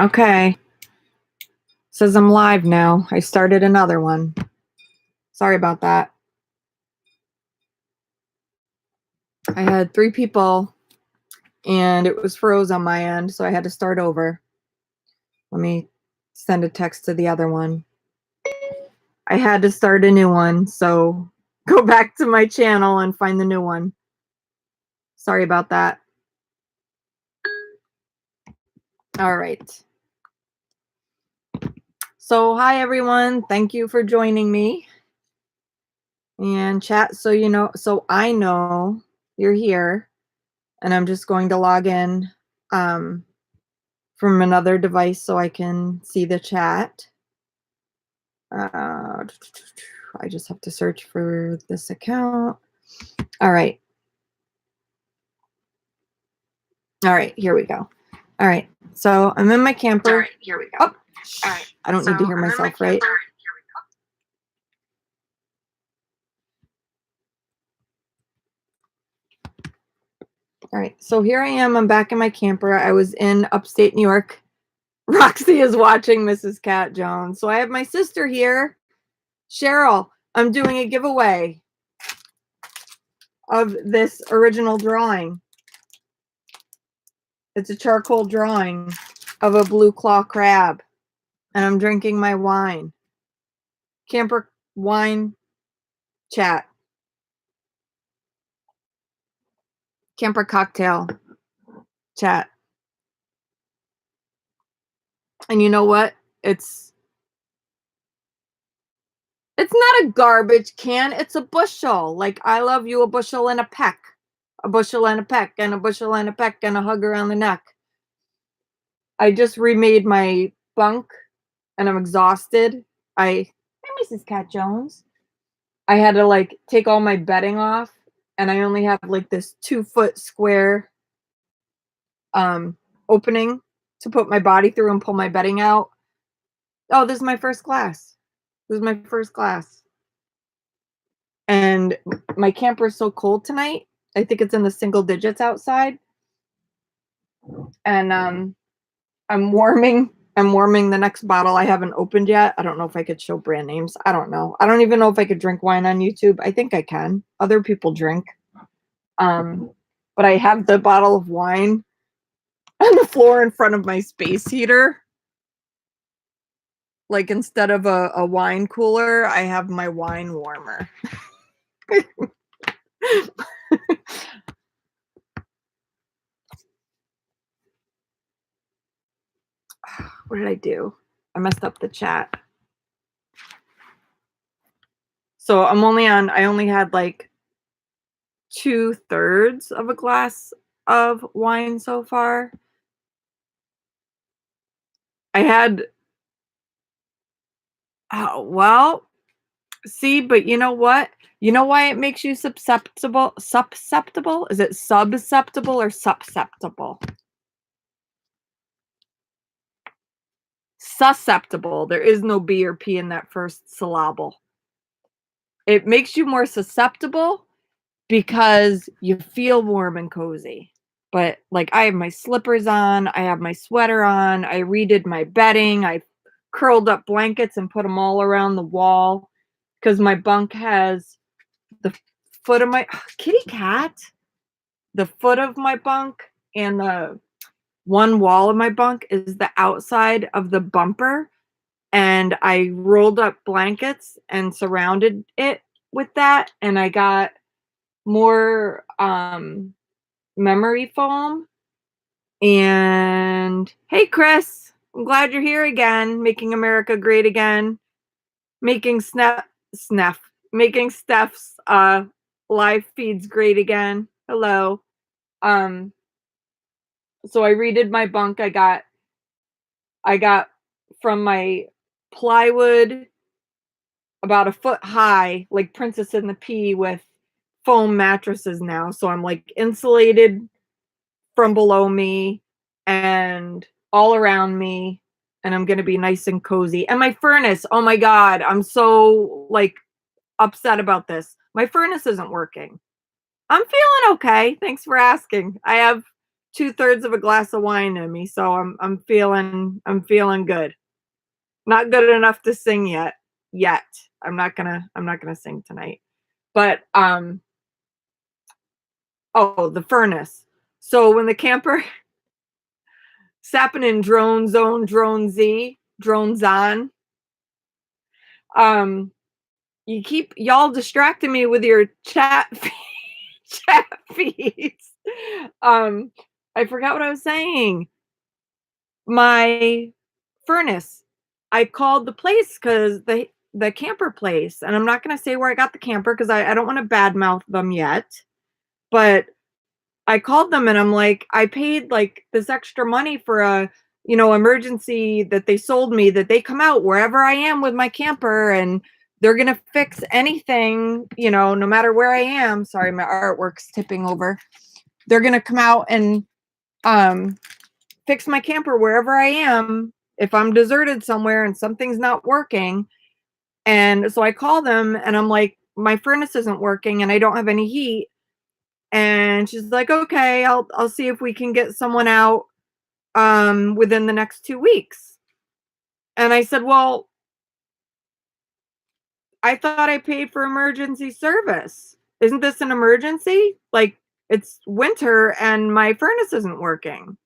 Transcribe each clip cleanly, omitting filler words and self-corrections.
Okay. Says I'm live now. I started another one. Sorry about that. I had 3 people and it was froze on my end, so I had to start over. Let me send a text to the other one. I had to start a new one, so go back to my channel and find the new one. Sorry about that. All right. So, hi everyone. Thank you for joining me. And chat, so I know you're here, and I'm just going to log in from another device so I can see the chat. I just have to search for this account. All right. All right, here we go. All right. So I'm in my camper. All right, here we go. Oh, All right. I don't need to hear myself, right? All right. So here I am. I'm back in my camper. I was in upstate New York. Roxy is watching Mrs. Cat Jones. So I have my sister here, Cheryl. I'm doing a giveaway of this original drawing. It's a charcoal drawing of a blue claw crab. And I'm drinking my wine. Camper wine chat. Camper cocktail chat. And you know what? It's not a garbage can. It's a bushel. Like, I love you, a bushel and a peck. A bushel and a peck, and a bushel and a peck, and a hug around the neck. I just remade my bunk, and I'm exhausted. Hey, Mrs. Cat Jones. I had to, like, take all my bedding off, and I only have, like, this 2-foot square opening to put my body through and pull my bedding out. Oh, this is my first class. This is my first class. And my camper is so cold tonight. I think it's in the single digits outside. And I'm warming the next bottle I haven't opened yet. I don't know if I could show brand names. I don't know. I don't even know if I could drink wine on YouTube. I think I can. Other people drink. But I have the bottle of wine on the floor in front of my space heater. Like, instead of a wine cooler, I have my wine warmer. What did I do? I messed up the chat. So I only had like 2/3 of a glass of wine so far. I had, well, see, but you know what? You know why it makes you susceptible? Susceptible? Is it susceptible or susceptible? Susceptible. There is no B or P in that first syllable. It makes you more susceptible because you feel warm and cozy. But, like, I have my slippers on, I have my sweater on, I redid my bedding, I curled up blankets and put them all around the wall because my bunk has the foot of my kitty cat, the foot of my bunk, and the one wall of my bunk is the outside of the bumper, and I rolled up blankets and surrounded it with that, and I got more memory foam. And hey, Chris, I'm glad you're here again, making America great again, making making Steph's live feeds great again. Hello. So I redid my bunk. I got from my plywood about a foot high, like Princess and the Pea, with foam mattresses now. So I'm like insulated from below me and all around me, and I'm gonna be nice and cozy. And my furnace, oh my god, I'm so, like, upset about this. My furnace isn't working. I'm feeling okay, thanks for asking. I have 2/3 of a glass of wine in me, so I'm feeling good. Not good enough to sing yet. I'm not gonna sing tonight. But, oh, the furnace. So when the camper Sapping in Drone Zone, Drone Z, Drones on, um, you keep y'all distracting me with your chat feeds. Um, I forgot what I was saying. My furnace. I called the place because the camper place, and I'm not gonna say where I got the camper because I don't wanna badmouth them yet, but I called them and I'm like, "I paid, like, this extra money for a, emergency that they sold me that they come out wherever I am with my camper, and they're gonna fix anything, no matter where I am." Sorry, my artwork's tipping over. They're gonna come out and, um, fix my camper wherever I am if I'm deserted somewhere and something's not working. And so I call them and I'm like, "My furnace isn't working and I don't have any heat." And she's like, "Okay, I'll see if we can get someone out within the next 2 weeks." And I said, "Well, I thought I paid for emergency service. Isn't this an emergency? Like, it's winter and my furnace isn't working."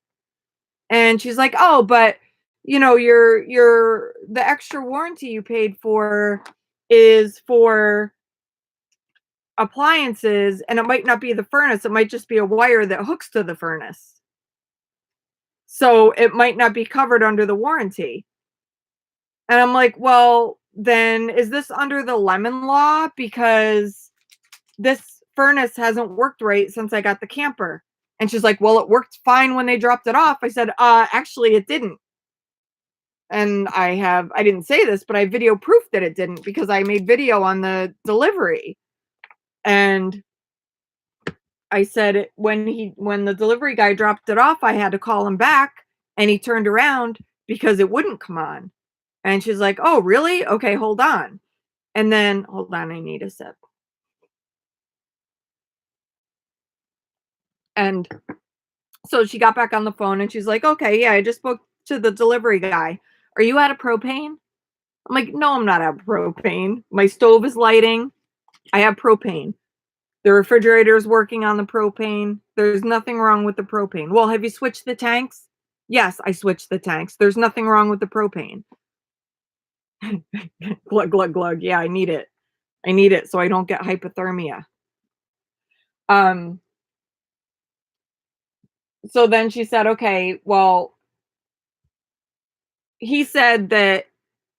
And she's like, "Oh, but your the extra warranty you paid for is for appliances, and it might not be the furnace, it might just be a wire that hooks to the furnace. So it might not be covered under the warranty." And I'm like, "Well, then is this under the lemon law? Because this furnace hasn't worked right since I got the camper." And she's like, "Well, it worked fine when they dropped it off." I said, actually it didn't." And I didn't say this, but I video proof that it didn't because I made video on the delivery. And I said when the delivery guy dropped it off, I had to call him back and he turned around because it wouldn't come on. And she's like, "Oh, really? Okay, hold on." And then hold on, I need a sip. And so she got back on the phone and she's like, "Okay, yeah, I just spoke to the delivery guy. Are you out of propane?" I'm like, "No, I'm not out of propane. My stove is lighting. I have propane. The refrigerator is working on the propane. There's nothing wrong with the propane." "Well, have you switched the tanks?" "Yes, I switched the tanks. There's nothing wrong with the propane." Glug, glug, glug. Yeah, I need it. I need it so I don't get hypothermia. Um, so then she said, "Okay, well," he said that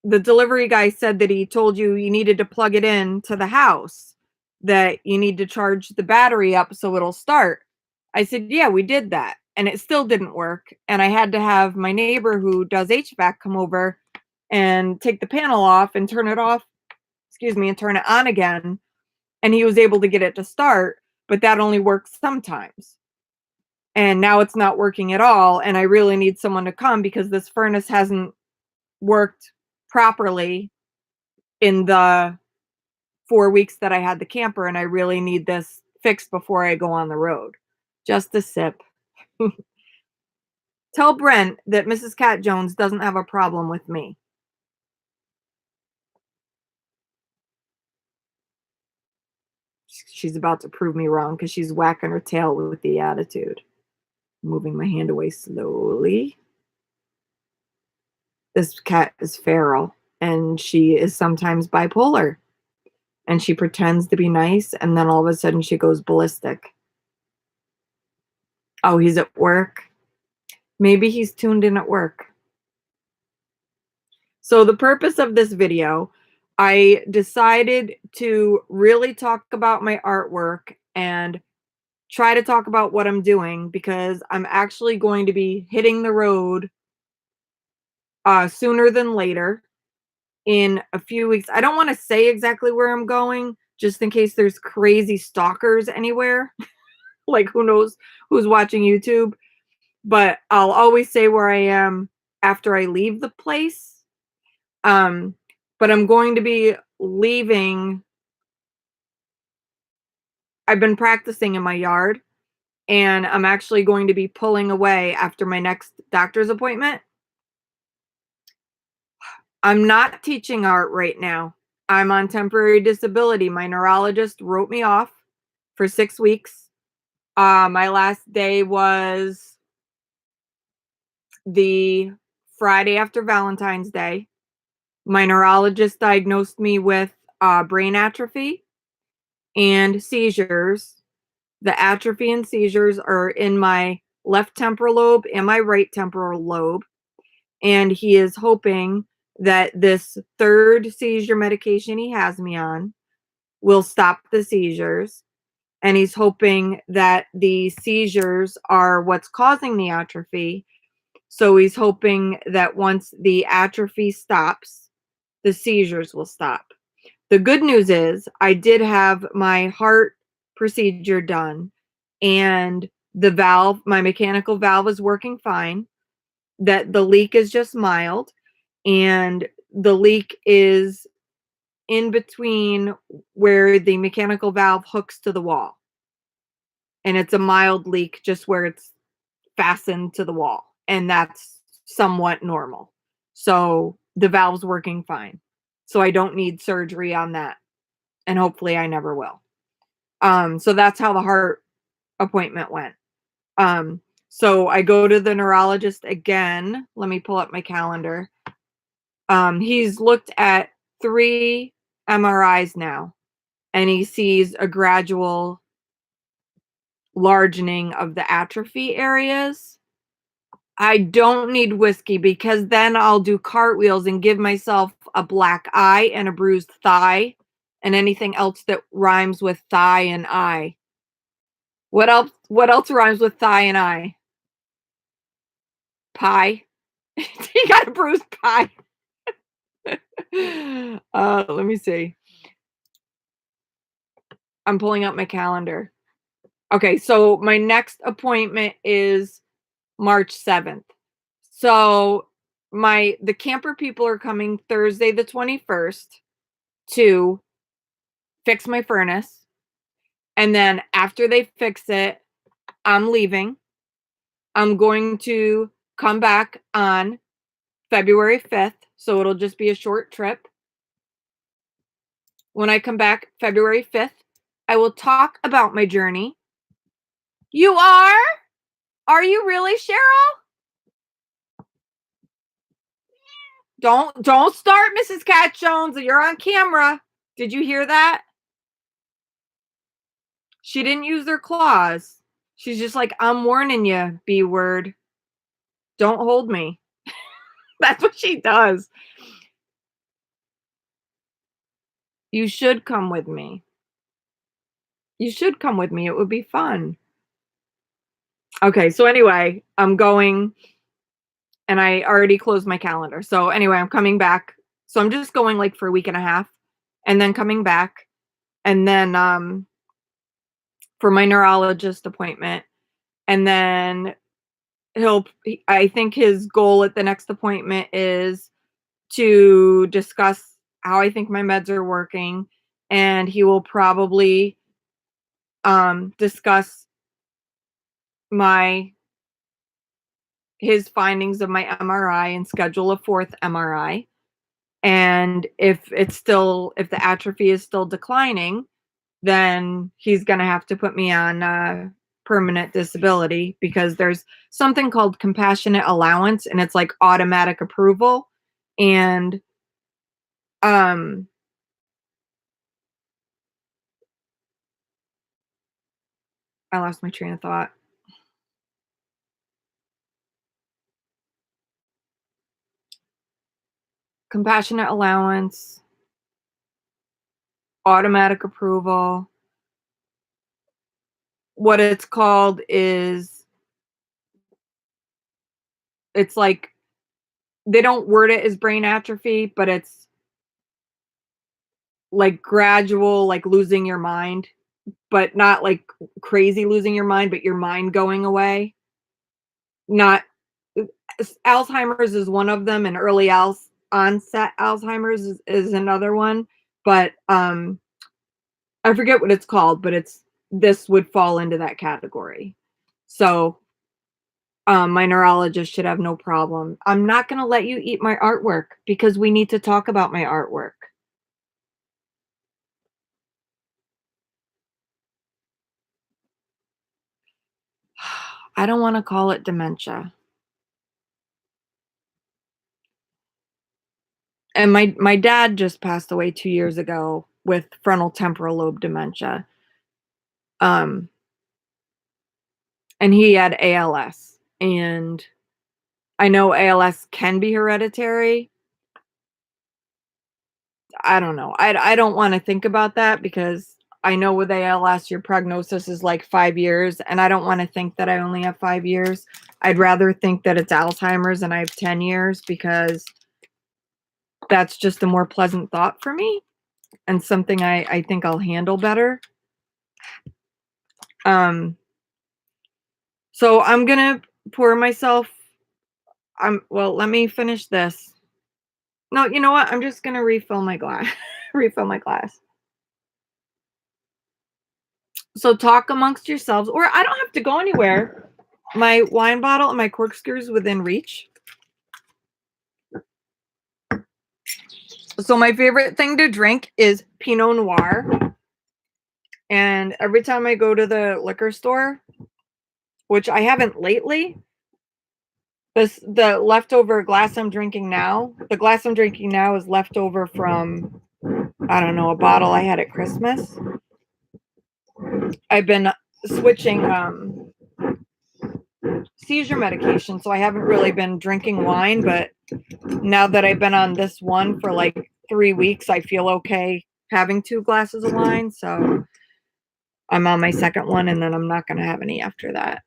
the delivery guy said that he told you needed to plug it in to the house, that you need to charge the battery up so it'll start. I said, "Yeah, we did that." And it still didn't work. And I had to have my neighbor who does HVAC come over and take the panel off and turn it off, excuse me, and turn it on again. And he was able to get it to start, but that only works sometimes. And now it's not working at all. And I really need someone to come because this furnace hasn't worked properly in the 4 weeks that I had the camper, and I really need this fixed before I go on the road. Just a sip. Tell Brent that Mrs. Cat Jones doesn't have a problem with me. She's about to prove me wrong because she's whacking her tail with the attitude. Moving my hand away slowly. This cat is feral, and she is sometimes bipolar. And she pretends to be nice, and then all of a sudden she goes ballistic. Oh, he's at work? Maybe he's tuned in at work. So the purpose of this video, I decided to really talk about my artwork and try to talk about what I'm doing because I'm actually going to be hitting the road sooner than later in a few weeks. I don't want to say exactly where I'm going just in case there's crazy stalkers anywhere. Like who knows who's watching YouTube, but I'll always say where I am after I leave the place. Um, but I'm going to be leaving. I've been practicing in my yard and I'm actually going to be pulling away after my next doctor's appointment. I'm not teaching art right now. I'm on temporary disability. My neurologist wrote me off for 6 weeks. My last day was the Friday after Valentine's Day. My neurologist diagnosed me with brain atrophy and seizures. The atrophy and seizures are in my left temporal lobe and my right temporal lobe. And he is hoping that this third seizure medication he has me on will stop the seizures. And he's hoping that the seizures are what's causing the atrophy. So he's hoping that once the atrophy stops, the seizures will stop. The good news is I did have my heart procedure done, and the valve, my mechanical valve, is working fine. That the leak is just mild, and the leak is in between where the mechanical valve hooks to the wall. And it's a mild leak just where it's fastened to the wall, and that's somewhat normal. So the valve's working fine. So I don't need surgery on that, and hopefully I never will. So that's how the heart appointment went. So I go to the neurologist again. Let me pull up my calendar. He's looked at 3 MRIs now, and he sees a gradual largening of the atrophy areas. I don't need whiskey because then I'll do cartwheels and give myself a black eye and a bruised thigh and anything else that rhymes with thigh and eye. What else rhymes with thigh and eye? Pie. He got a bruised pie. Let me see. I'm pulling up my calendar. Okay, so my next appointment is March 7th. So the camper people are coming Thursday the 21st to fix my furnace. And then after they fix it, I'm leaving. I'm going to come back on February 5th. So it'll just be a short trip. When I come back February 5th, I will talk about my journey. You are? Are you really, Cheryl? Don't start, Mrs. Cat Jones. You're on camera. Did you hear that? She didn't use her claws. She's just like, I'm warning you, B word. Don't hold me. That's what she does. You should come with me. You should come with me. It would be fun. Okay, so anyway, I'm going, and I already closed my calendar. So anyway, I'm coming back. So I'm just going like for a week and a half and then coming back. And then for my neurologist appointment. And then I think his goal at the next appointment is to discuss how I think my meds are working. And he will probably discuss his findings of my MRI and schedule a 4th MRI. And if the atrophy is still declining, then he's going to have to put me on permanent disability, because there's something called compassionate allowance, and it's like automatic approval. And I lost my train of thought. Compassionate allowance, automatic approval. What it's called is, it's like, they don't word it as brain atrophy, but it's like gradual, like losing your mind, but not like crazy losing your mind, but your mind going away. Not Alzheimer's is one of them, and early onset Alzheimer's is another one. But I forget what it's called, but this would fall into that category. So, my neurologist should have no problem. I'm not gonna let you eat my artwork because we need to talk about my artwork. I don't wanna call it dementia. And my dad just passed away 2 years ago with frontal temporal lobe dementia, um, and he had ALS, and I know ALS can be hereditary. I don't know. I don't wanna think about that because I know with ALS, your prognosis is like 5 years, and I don't wanna think that I only have 5 years. I'd rather think that it's Alzheimer's and I have 10 years because that's just a more pleasant thought for me and something I think I'll handle better. Um, so I'm gonna pour myself well, let me finish this. No, you know what? I'm just gonna refill my glass. Refill my glass. So talk amongst yourselves, or I don't have to go anywhere. My wine bottle and my corkscrews within reach. So my favorite thing to drink is Pinot Noir. And every time I go to the liquor store, which I haven't lately, the leftover glass I'm drinking now, the glass I'm drinking now is leftover from, I don't know, a bottle I had at Christmas. I've been switching seizure medication, so I haven't really been drinking wine, but now that I've been on this one for like 3 weeks, I feel okay having 2 glasses of wine, so I'm on my second one, and then I'm not gonna have any after that.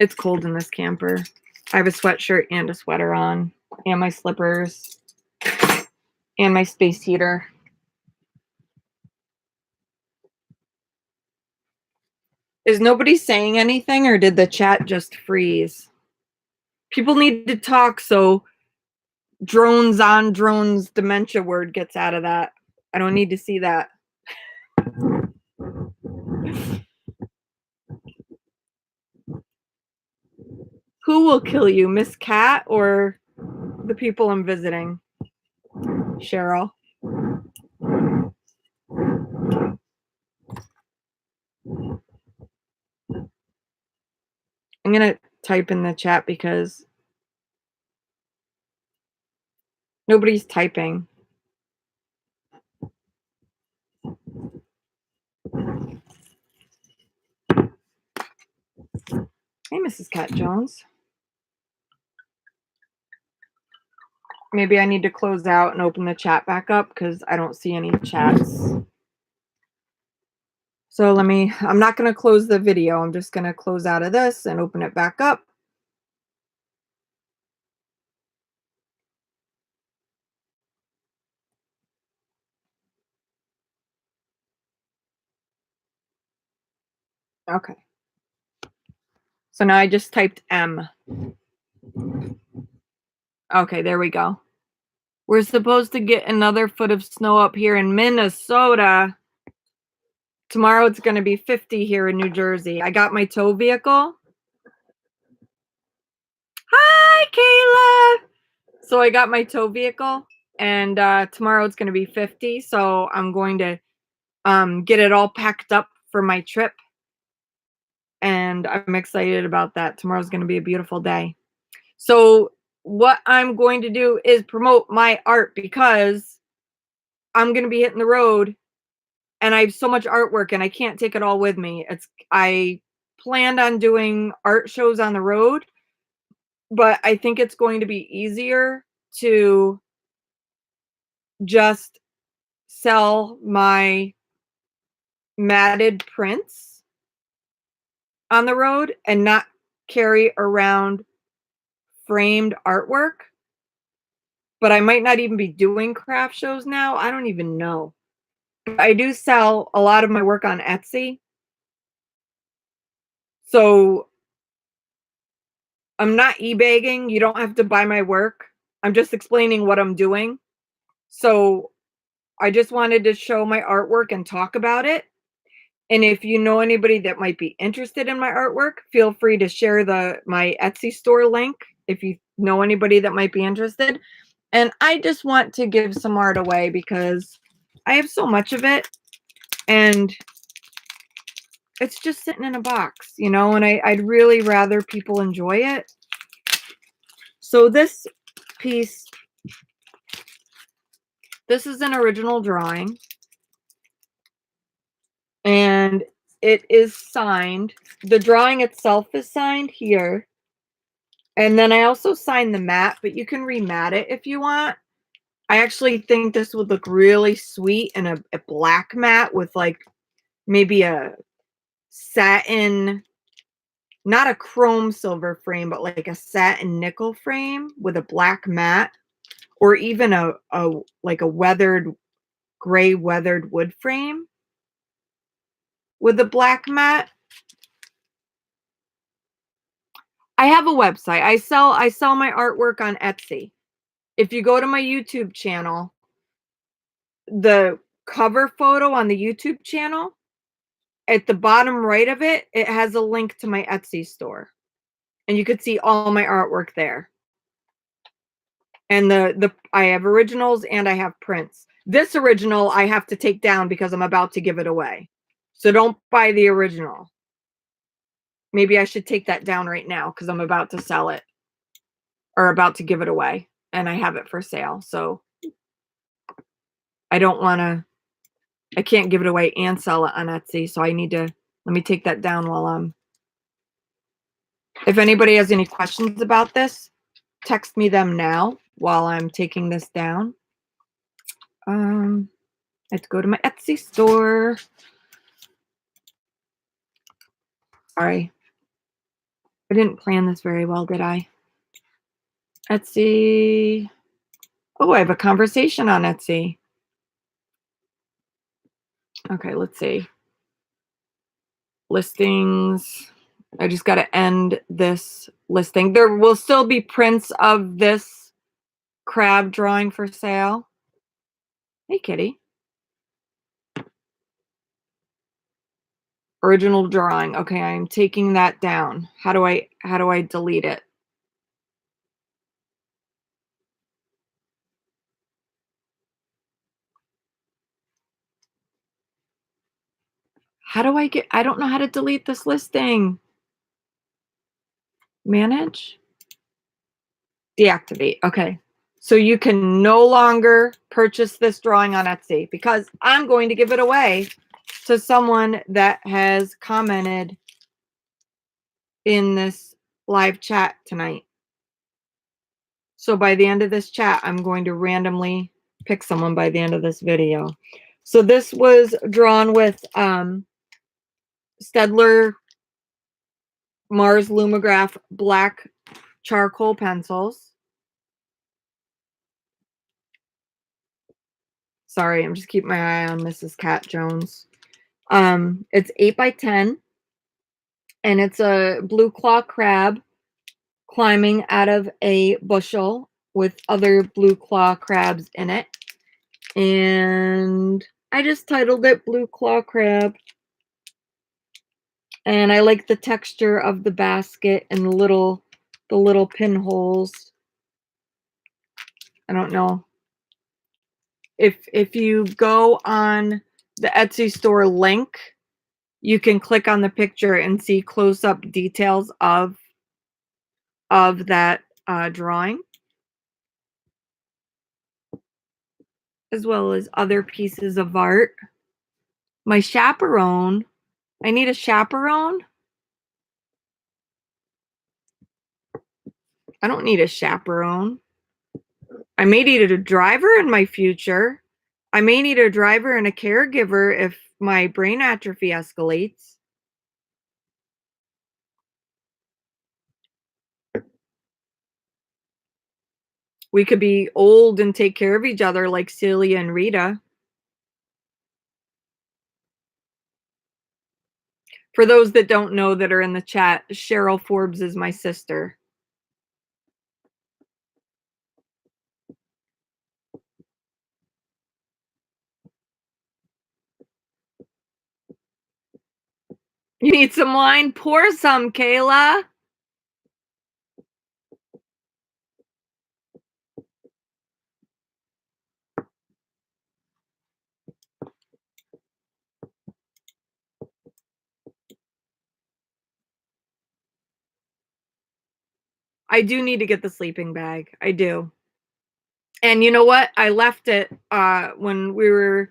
It's cold in this camper. I have a sweatshirt and a sweater on, and my slippers, and my space heater. Is nobody saying anything, or did the chat just freeze? People need to talk so drones on drones dementia word gets out of that. I don't need to see that. Who will kill you, Miss Cat or the people I'm visiting? Cheryl. I'm gonna type in the chat because nobody's typing. Hey, Mrs. Cat Jones. Maybe I need to close out and open the chat back up because I don't see any chats. So I'm not going to close the video. I'm just going to close out of this and open it back up. Okay. So now I just typed M. Okay, there we go. We're supposed to get another foot of snow up here in Minnesota. Tomorrow it's going to be 50 here in New Jersey. I got my tow vehicle. Hi, Kayla. So I got my tow vehicle, and tomorrow it's going to be 50. So I'm going to get it all packed up for my trip. And I'm excited about that. Tomorrow's going to be a beautiful day. So what I'm going to do is promote my art because I'm going to be hitting the road and I have so much artwork and I can't take it all with me. I planned on doing art shows on the road, but I think it's going to be easier to just sell my matted prints on the road and not carry around framed artwork. But I might not even be doing craft shows now. I don't even know. I do sell a lot of my work on Etsy. So I'm not eBagging. You don't have to buy my work. I'm just explaining what I'm doing. So I just wanted to show my artwork and talk about it. And if you know anybody that might be interested in my artwork, feel free to share my Etsy store link if you know anybody that might be interested. And I just want to give some art away because I have so much of it and it's just sitting in a box, you know, and I'd really rather people enjoy it. So this piece, this is an original drawing and it is signed. The drawing itself is signed here. And then I also signed the mat, but you can remat it if you want. I actually think this would look really sweet in a black mat with like maybe a satin, not a chrome silver frame, but like a satin nickel frame with a black mat, or even a like a weathered, gray weathered wood frame with a black mat. I have a website. I sell my artwork on Etsy. If you go to my YouTube channel, the cover photo on the YouTube channel, at the bottom right of it, it has a link to my Etsy store. And you could see all my artwork there. And I have originals and I have prints. This original I have to take down because I'm about to give it away. So don't buy the original. Maybe I should take that down right now because I'm about to sell it or about to give it away and I have it for sale. So I don't want to, I can't give it away and sell it on Etsy. So I need to, let me take that down while I'm, if anybody has any questions about this, text me them now while I'm taking this down. I have to go to my Etsy store. Sorry. I didn't plan this very well, did I? Etsy. Oh, I have a conversation on Etsy. Okay, let's see. Listings. I just got to end this listing. There will still be prints of this crab drawing for sale. Hey, kitty. Original drawing. Okay, I'm taking that down. How do I delete it? How do I don't know how to delete this listing. Manage? Deactivate. Okay. So you can no longer purchase this drawing on Etsy because I'm going to give it away to someone that has commented in this live chat tonight. So by the end of this chat, I'm going to randomly pick someone by the end of this video. So this was drawn with Staedtler Mars Lumograph black charcoal pencils. Sorry, I'm just keeping my eye on Mrs. Cat Jones. It's 8x10, and it's a blue claw crab climbing out of a bushel with other blue claw crabs in it. And I just titled it Blue Claw Crab. And I like the texture of the basket and the little pinholes. I don't know. If you go on the Etsy store link, you can click on the picture and see close-up details of that drawing, as well as other pieces of art. My chaperone. I need a chaperone. I don't need a chaperone. I may need a driver in my future. I may need a driver and a caregiver if my brain atrophy escalates. We could be old and take care of each other like Celia and Rita. For those that don't know that are in the chat, Cheryl Forbes is my sister. You need some wine? Pour some, Kayla. I do need to get the sleeping bag. I do. And you know what? I left it when we were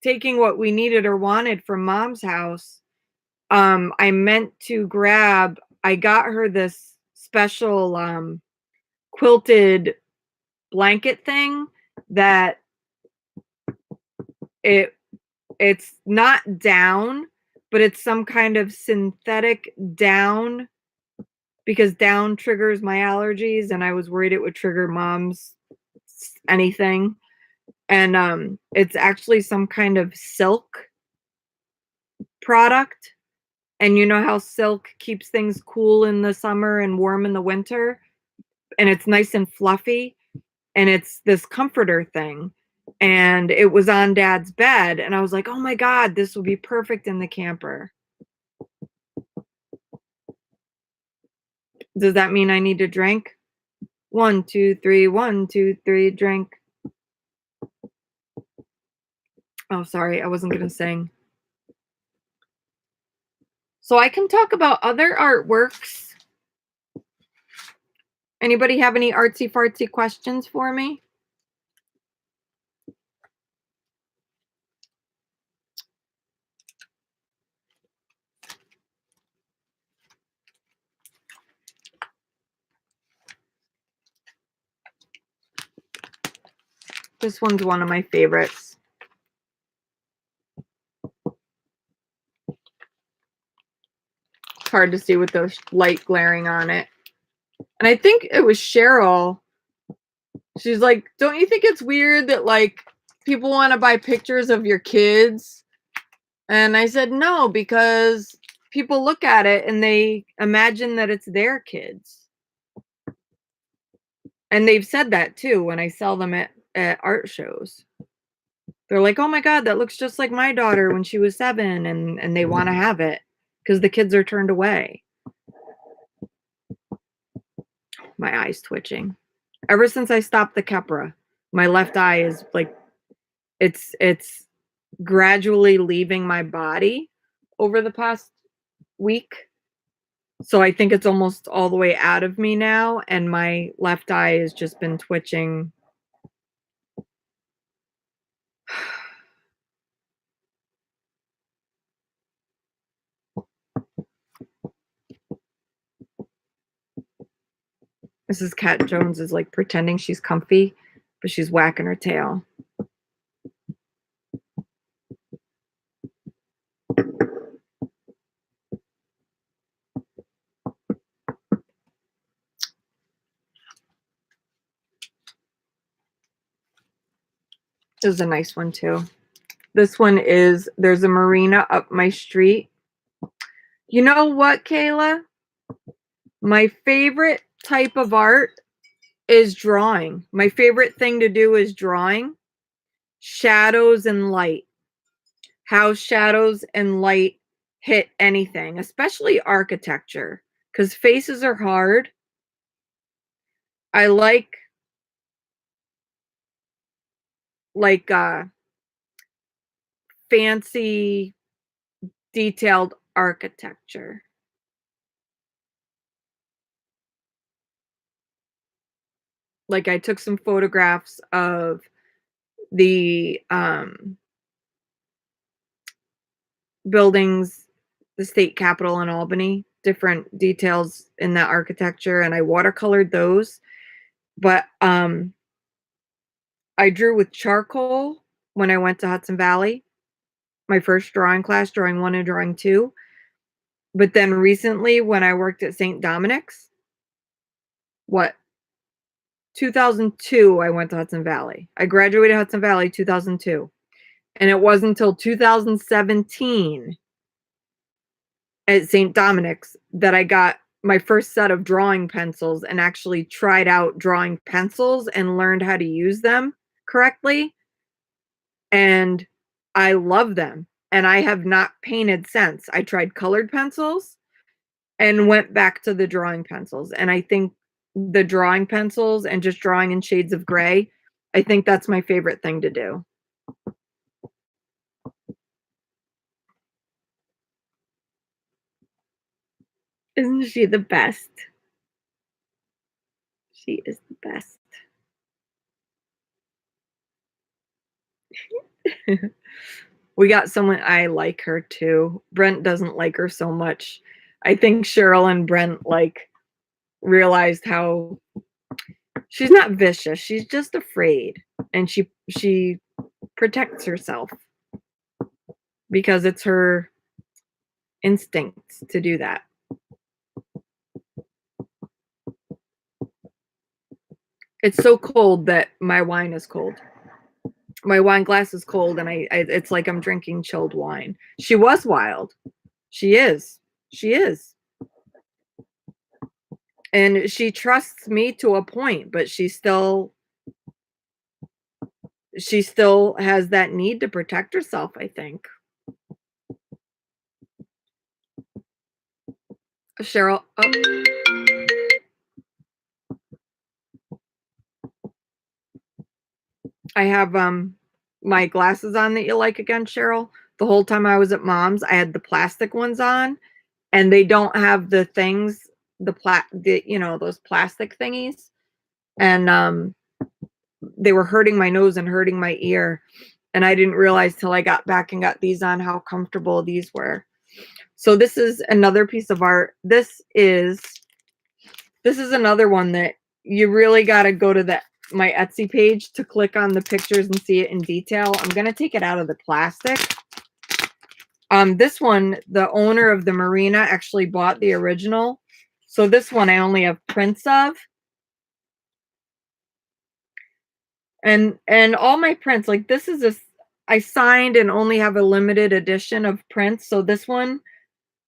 taking what we needed or wanted from mom's house. I meant to grab, I got her this special quilted blanket thing that it it's not down, but it's some kind of synthetic down because down triggers my allergies and I was worried it would trigger mom's anything. And it's actually some kind of silk product. And you know how silk keeps things cool in the summer and warm in the winter? And it's nice and fluffy. And it's this comforter thing. And it was on dad's bed. And I was like, oh my God, this will be perfect in the camper. Does that mean I need to drink? 1, 2, 3, 1, 2, 3, drink. Oh, sorry, I wasn't going to sing. So I can talk about other artworks. Anybody have any artsy fartsy questions for me? This one's one of my favorites. It's hard to see with the light glaring on it. And I think it was Cheryl. She's like, don't you think it's weird that like people want to buy pictures of your kids? And I said, no, because people look at it and they imagine that it's their kids. And they've said that too when I sell them at art shows. They're like, oh my God, that looks just like my daughter when she was 7. And they want to have it because the kids are turned away. My eye's twitching. Ever since I stopped the Keppra, my left eye is like, it's gradually leaving my body over the past week. So I think it's almost all the way out of me now. And my left eye has just been twitching. Mrs. Cat Jones is like pretending she's comfy, but she's whacking her tail. This is a nice one too. This one is, there's a marina up my street. You know what, Kayla? My favorite type of art is drawing. My favorite thing to do is drawing. Shadows and light. How shadows and light hit anything, especially architecture, because faces are hard. I like fancy, detailed architecture. Like I took some photographs of the buildings, the state capitol in Albany, different details in that architecture, and I watercolored those. But I drew with charcoal when I went to Hudson Valley, my first drawing class, drawing 1 and drawing 2. But then recently when I worked at St. Dominic's, 2002, I went to Hudson Valley. I graduated Hudson Valley 2002. And it wasn't until 2017 at St. Dominic's that I got my first set of drawing pencils and actually tried out drawing pencils and learned how to use them correctly. And I love them. and I have not painted since. I tried colored pencils and went back to the drawing pencils, and I think the drawing pencils and just drawing in shades of gray, I think that's my favorite thing to do. Isn't she the best? She is the best. We got someone I like her too. Brent doesn't like her so much. I think Cheryl and Brent like realized how she's not vicious. She's just afraid, and she protects herself because it's her instinct to do that. It's so cold that my wine is cold. My wine glass is cold, and I it's like I'm drinking chilled wine. She was wild. She is. She is. And she trusts me to a point, but she still has that need to protect herself, I think. Cheryl, oh, I have my glasses on that you like again, Cheryl. The whole time I was at mom's, I had the plastic ones on, and they don't have the things, those plastic thingies. And they were hurting my nose and hurting my ear. And I didn't realize till I got back and got these on how comfortable these were. So this is another piece of art. This is another one that you really got to go to my Etsy page to click on the pictures and see it in detail. I'm going to take it out of the plastic. This one, the owner of the marina actually bought the original. So this one I only have prints of. And all my prints, like this is I signed and only have a limited edition of prints. So this one,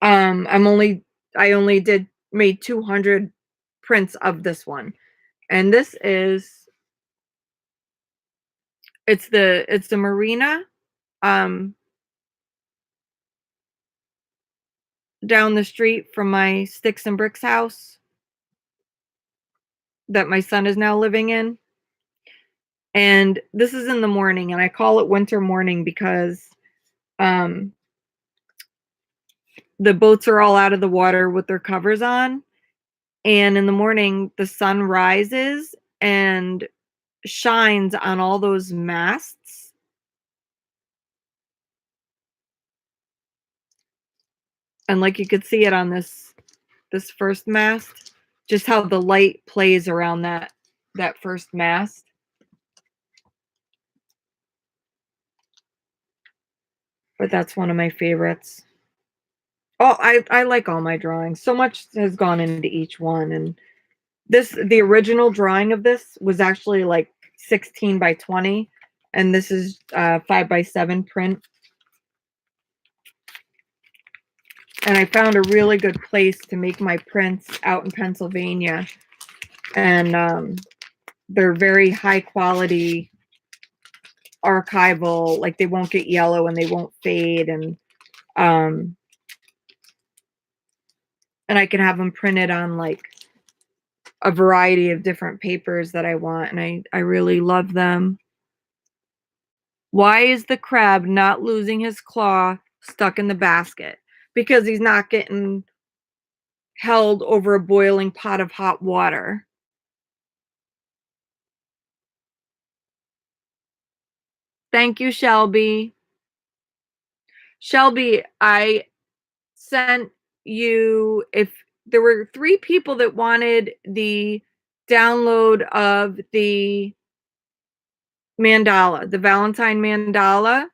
I only made 200 prints of this one. And this is it's the marina um down the street from my Sticks and Bricks house that my son is now living in. And this is in the morning, and I call it winter morning because um the boats are all out of the water with their covers on. And in the morning, the sun rises and shines on all those masts. And like you could see it on this first mast, just how the light plays around that first mast. But that's one of my favorites. Oh, I like all my drawings. So much has gone into each one. And the original drawing of this was actually like 16 by 20, and this is 5 by 7 print. And I found a really good place to make my prints out in Pennsylvania. And they're very high quality archival, like they won't get yellow and they won't fade. And I can have them printed on like a variety of different papers that I want, and I really love them. Why is the crab not losing his claw stuck in the basket? Because he's not getting held over a boiling pot of hot water. Thank you, Shelby. Shelby, I sent you, if there were 3 people that wanted the download of the mandala, the Valentine mandala.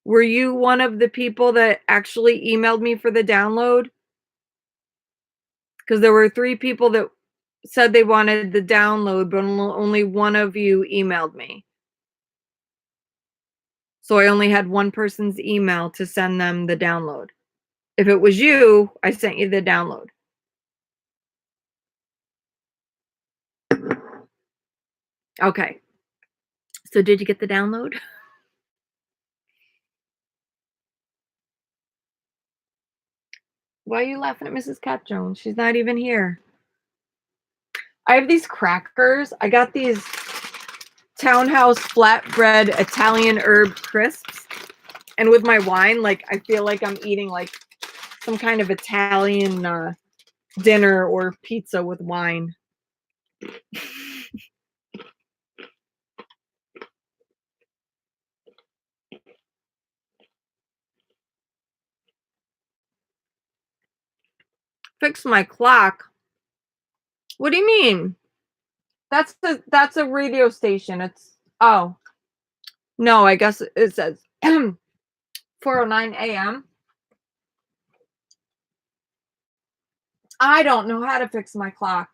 Were you one of the people that actually emailed me for the download? Because there were 3 people that said they wanted the download, but only one of you emailed me. So I only had one person's email to send them the download. If it was you, I sent you the download. Okay. So did you get the download? Why are you laughing at Mrs. Cat Jones? She's not even here. I have these crackers. I got these Townhouse flatbread Italian herb crisps. And with my wine, like, I feel like I'm eating like some kind of Italian dinner or pizza with wine. Fix my clock. What do you mean? That's a radio station. It's oh no, I guess it says 4:09 a.m. I don't know how to fix my clock.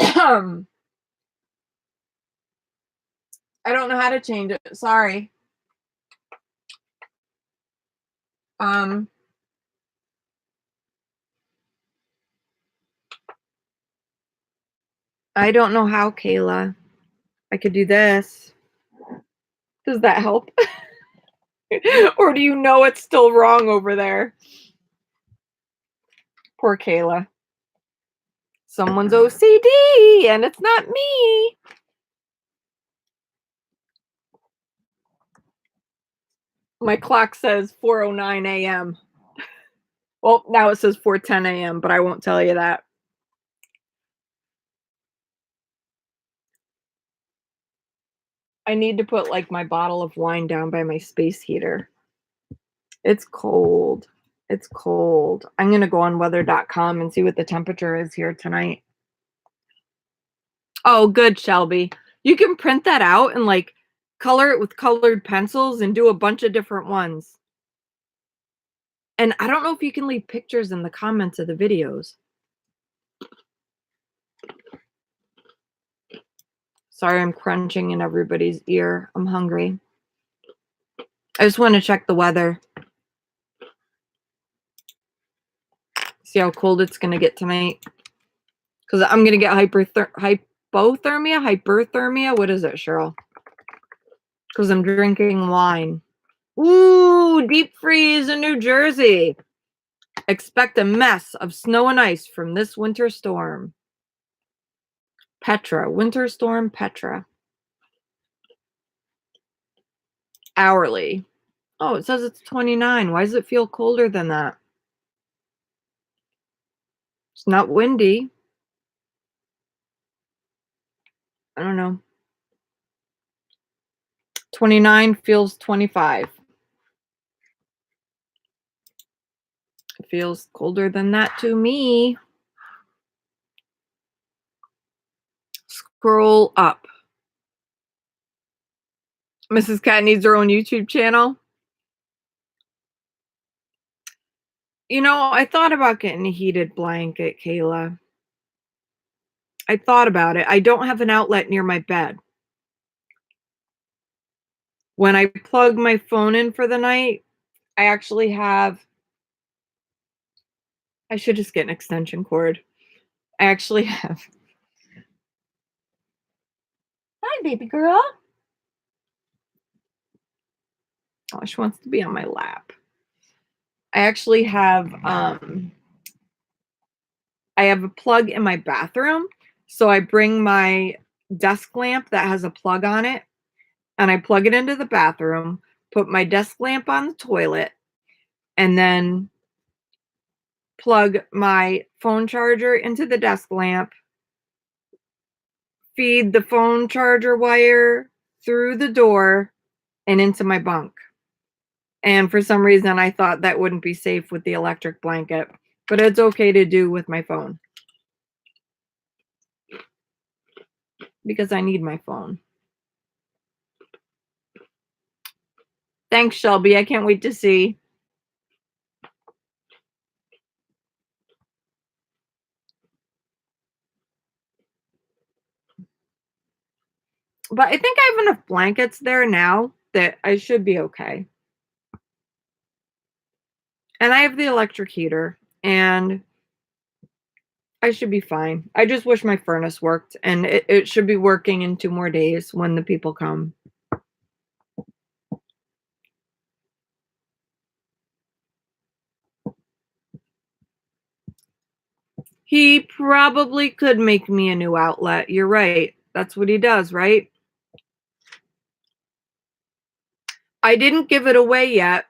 I don't know how to change it. Sorry. Um I don't know how, Kayla. I could do this. Does that help? Or do you know it's still wrong over there? Poor Kayla. Someone's OCD and it's not me. My clock says 4:09 a.m. Well, now it says 4:10 a.m., but I won't tell you that. I need to put like my bottle of wine down by my space heater. It's cold. It's cold. I'm going to go on weather.com and see what the temperature is here tonight. Oh, good, Shelby. You can print that out and like color it with colored pencils and do a bunch of different ones. And I don't know if you can leave pictures in the comments of the videos. Sorry, I'm crunching in everybody's ear. I'm hungry. I just want to check the weather. See how cold it's going to get tonight. Because I'm going to get hypothermia. What is it, Cheryl? Because I'm drinking wine. Ooh, deep freeze in New Jersey. Expect a mess of snow and ice from this winter storm. Petra. Winter storm Petra. Hourly. Oh, it says it's 29. Why does it feel colder than that? It's not windy. I don't know. 29 feels 25. It feels colder than that to me. Scroll up. Mrs. Cat needs her own YouTube channel. You know, I thought about getting a heated blanket, Kayla. I thought about it. I don't have an outlet near my bed. When I plug my phone in for the night, I actually have. I should just get an extension cord. I actually have. Hi, baby girl. Oh, she wants to be on my lap. I actually have. I have a plug in my bathroom. So I bring my desk lamp that has a plug on it and I plug it into the bathroom, put my desk lamp on the toilet, and then plug my phone charger into the desk lamp, feed the phone charger wire through the door and into my bunk. And for some reason, I thought that wouldn't be safe with the electric blanket, but it's okay to do with my phone because I need my phone. Thanks, Shelby. I can't wait to see. But I think I have enough blankets there now that I should be okay. And I have the electric heater, and I should be fine. I just wish my furnace worked, and it should be working in 2 more days when the people come. He probably could make me a new outlet. You're right. That's what he does, right? I didn't give it away yet.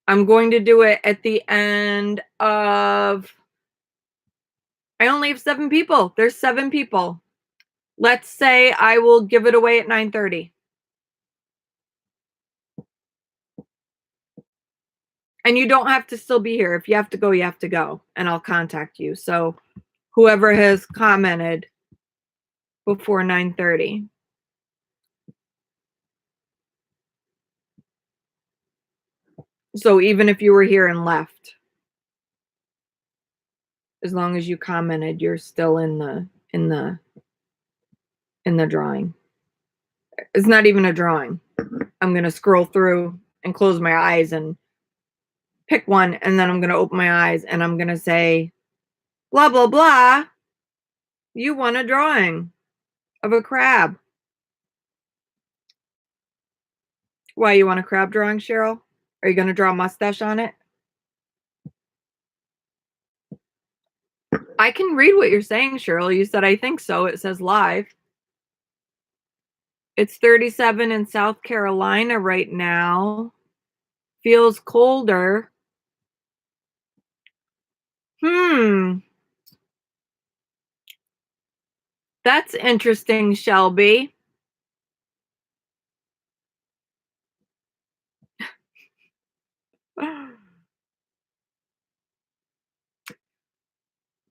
I'm going to do it at the end of I only have 7 people. There's 7 people. Let's say I will give it away at 9:30. And you don't have to still be here. If you have to go, you have to go, and I'll contact you. So whoever has commented before 9:30. So even if you were here and left, as long as you commented, you're still in the drawing. It's not even a drawing. I'm going to scroll through and close my eyes and pick one, and then I'm going to open my eyes and I'm going to say blah blah blah. You won a drawing of a crab. Why, you want a crab drawing, Cheryl? Are you going to draw a mustache on it? I can read what you're saying, Cheryl. You said, I think so. It says live. It's 37 in South Carolina right now. Feels colder. That's interesting, Shelby.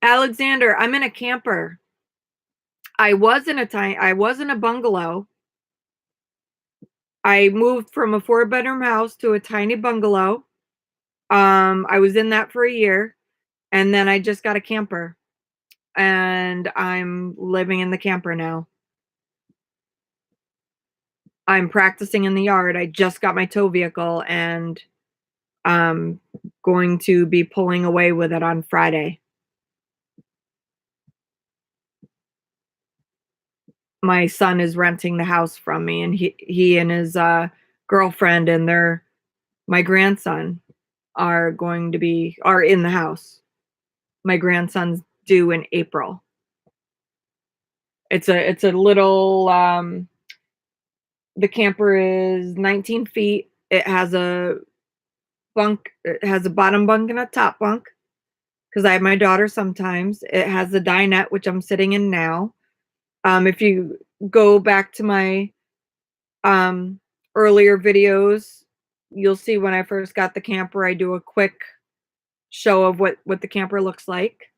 Alexander, I'm in a camper. I was in a bungalow. I moved from a 4-bedroom house to a tiny bungalow. I was in that for a year, and then I just got a camper, and I'm living in the camper now. I'm practicing in the yard. I just got my tow vehicle, and I'm going to be pulling away with it on Friday. My son is renting the house from me, and he and his girlfriend and my grandson are in the house. My grandson's due in April. It's a little the camper is 19 feet. It has a bunk. It has a bottom bunk and a top bunk, because I have my daughter sometimes. It has the dinette, which I'm sitting in now. If you go back to my earlier videos, you'll see when I first got the camper, I do a quick show of what the camper looks like.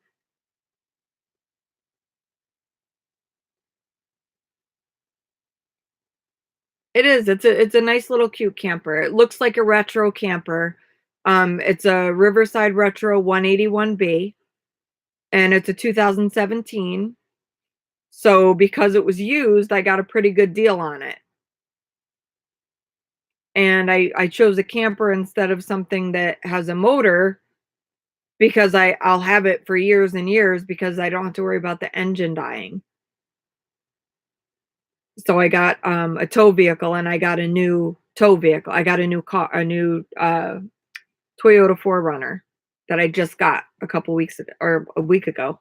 It is. It's a nice little cute camper. It looks like a retro camper. It's a Riverside Retro 181B, and it's a 2017. So because it was used, I got a pretty good deal on it. And I chose a camper instead of something that has a motor, because I'll have it for years and years, because I don't have to worry about the engine dying. So I got a tow vehicle, and I got a new tow vehicle. I got a new car, a new Toyota 4Runner that I just got a couple weeks ago, or a week ago,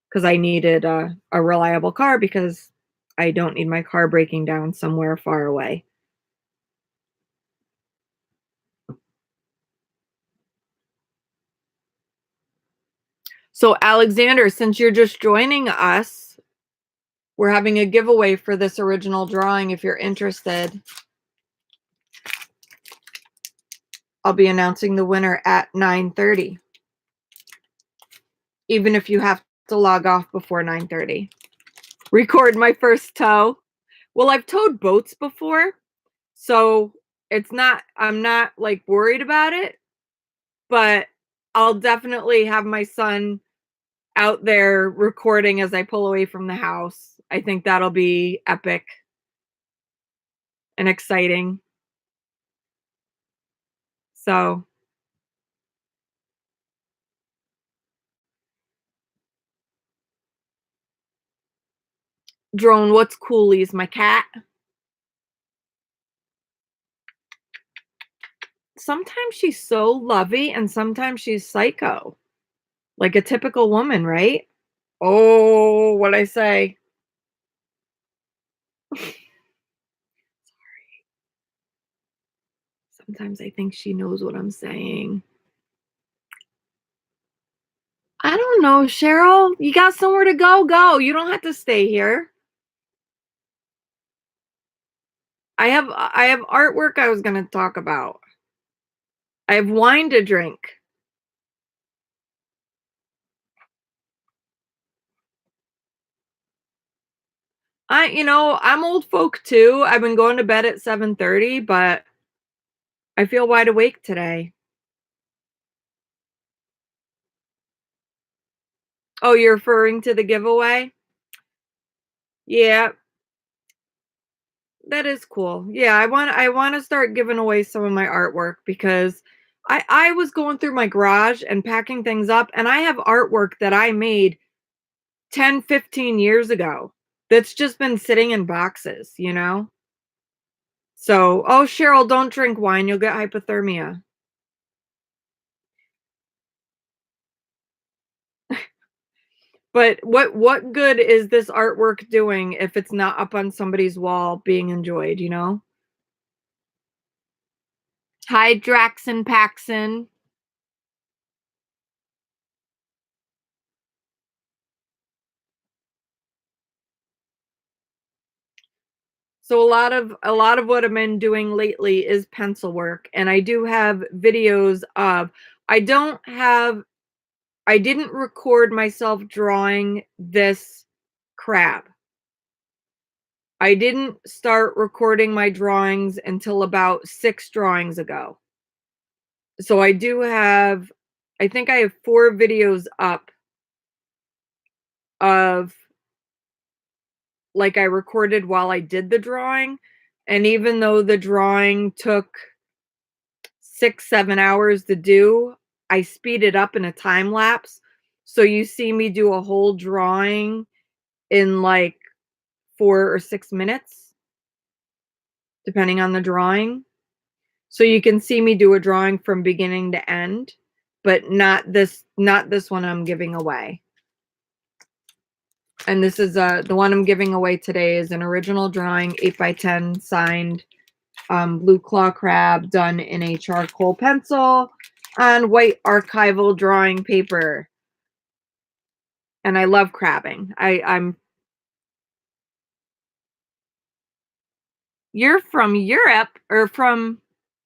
because I needed a reliable car, because I don't need my car breaking down somewhere far away. So Alexander, since you're just joining us, we're having a giveaway for this original drawing. If you're interested, I'll be announcing the winner at 9:30. Even if you have to log off before 9:30. Record my first tow. Well, I've towed boats before, so I'm not like worried about it, but I'll definitely have my son out there recording as I pull away from the house. I think that'll be epic and exciting. So, Drone, what's coolies? My cat? Sometimes she's so lovey, and sometimes she's psycho. like a typical woman, right? Oh, what I say? Sometimes I think she knows what I'm saying. I don't know, Cheryl. You got somewhere to go, go. You don't have to stay here. I have artwork I was gonna talk about. I have wine to drink. I'm old folk too. I've been going to bed at 7:30, but I feel wide awake today. Oh, you're referring to the giveaway? Yeah, that is cool. Yeah, I want to start giving away some of my artwork because I was going through my garage and packing things up and I have artwork that I made 10, 15 years ago that's just been sitting in boxes, you know? So, oh, Cheryl, don't drink wine. You'll get hypothermia. But what good is this artwork doing if it's not up on somebody's wall being enjoyed, you know? Hi, Draxon Paxson. So a lot of what I've been doing lately is pencil work, and I do have videos of I don't have I didn't record myself drawing this crab. I didn't start recording my drawings until about 6 drawings ago. So I think I have 4 videos up of like I recorded while I did the drawing. And even though the drawing took 6, 7 hours to do, I speed it up in a time lapse. So you see me do a whole drawing in like 4 or 6 minutes, depending on the drawing. So you can see me do a drawing from beginning to end, but not this one I'm giving away. And this is the one I'm giving away today is an original drawing, 8x10 signed blue claw crab done in a charcoal pencil on white archival drawing paper. And I love crabbing. I'm You're from Europe or from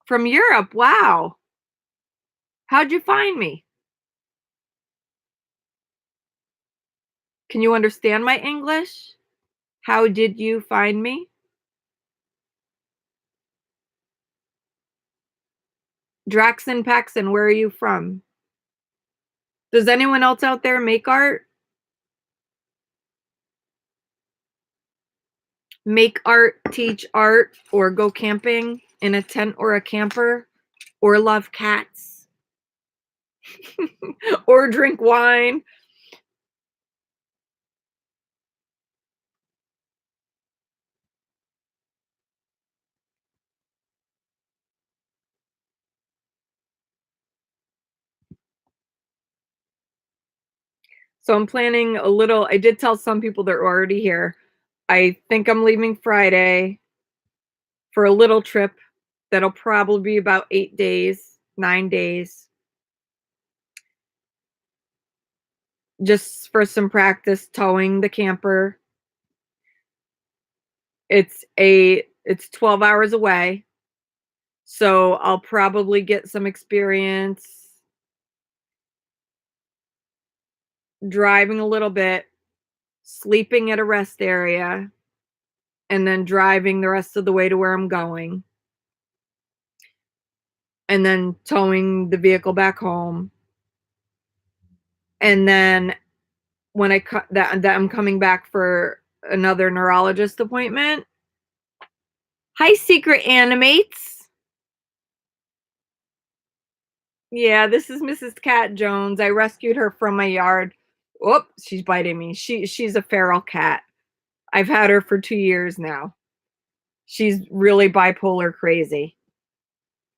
Europe. Wow. How'd you find me? Can you understand my English? How did you find me? Draxon Paxson, where are you from? Does anyone else out there make art? Make art, teach art, or go camping in a tent or a camper, or love cats, or drink wine. So I'm planning a little. I did tell some people that are already here. I think I'm leaving Friday for a little trip that'll probably be about 8 days, 9 days, just for some practice towing the camper. It's 12 hours away. So I'll probably get some experience driving a little bit, sleeping at a rest area, and then driving the rest of the way to where I'm going, and then towing the vehicle back home. And then when that I'm coming back for another neurologist appointment. Hi, Secret Animates. Yeah, this is Mrs. Cat Jones. I rescued her from my yard. Whoop, she's biting me. She's a feral cat. I've had her for 2 years now. She's really bipolar crazy.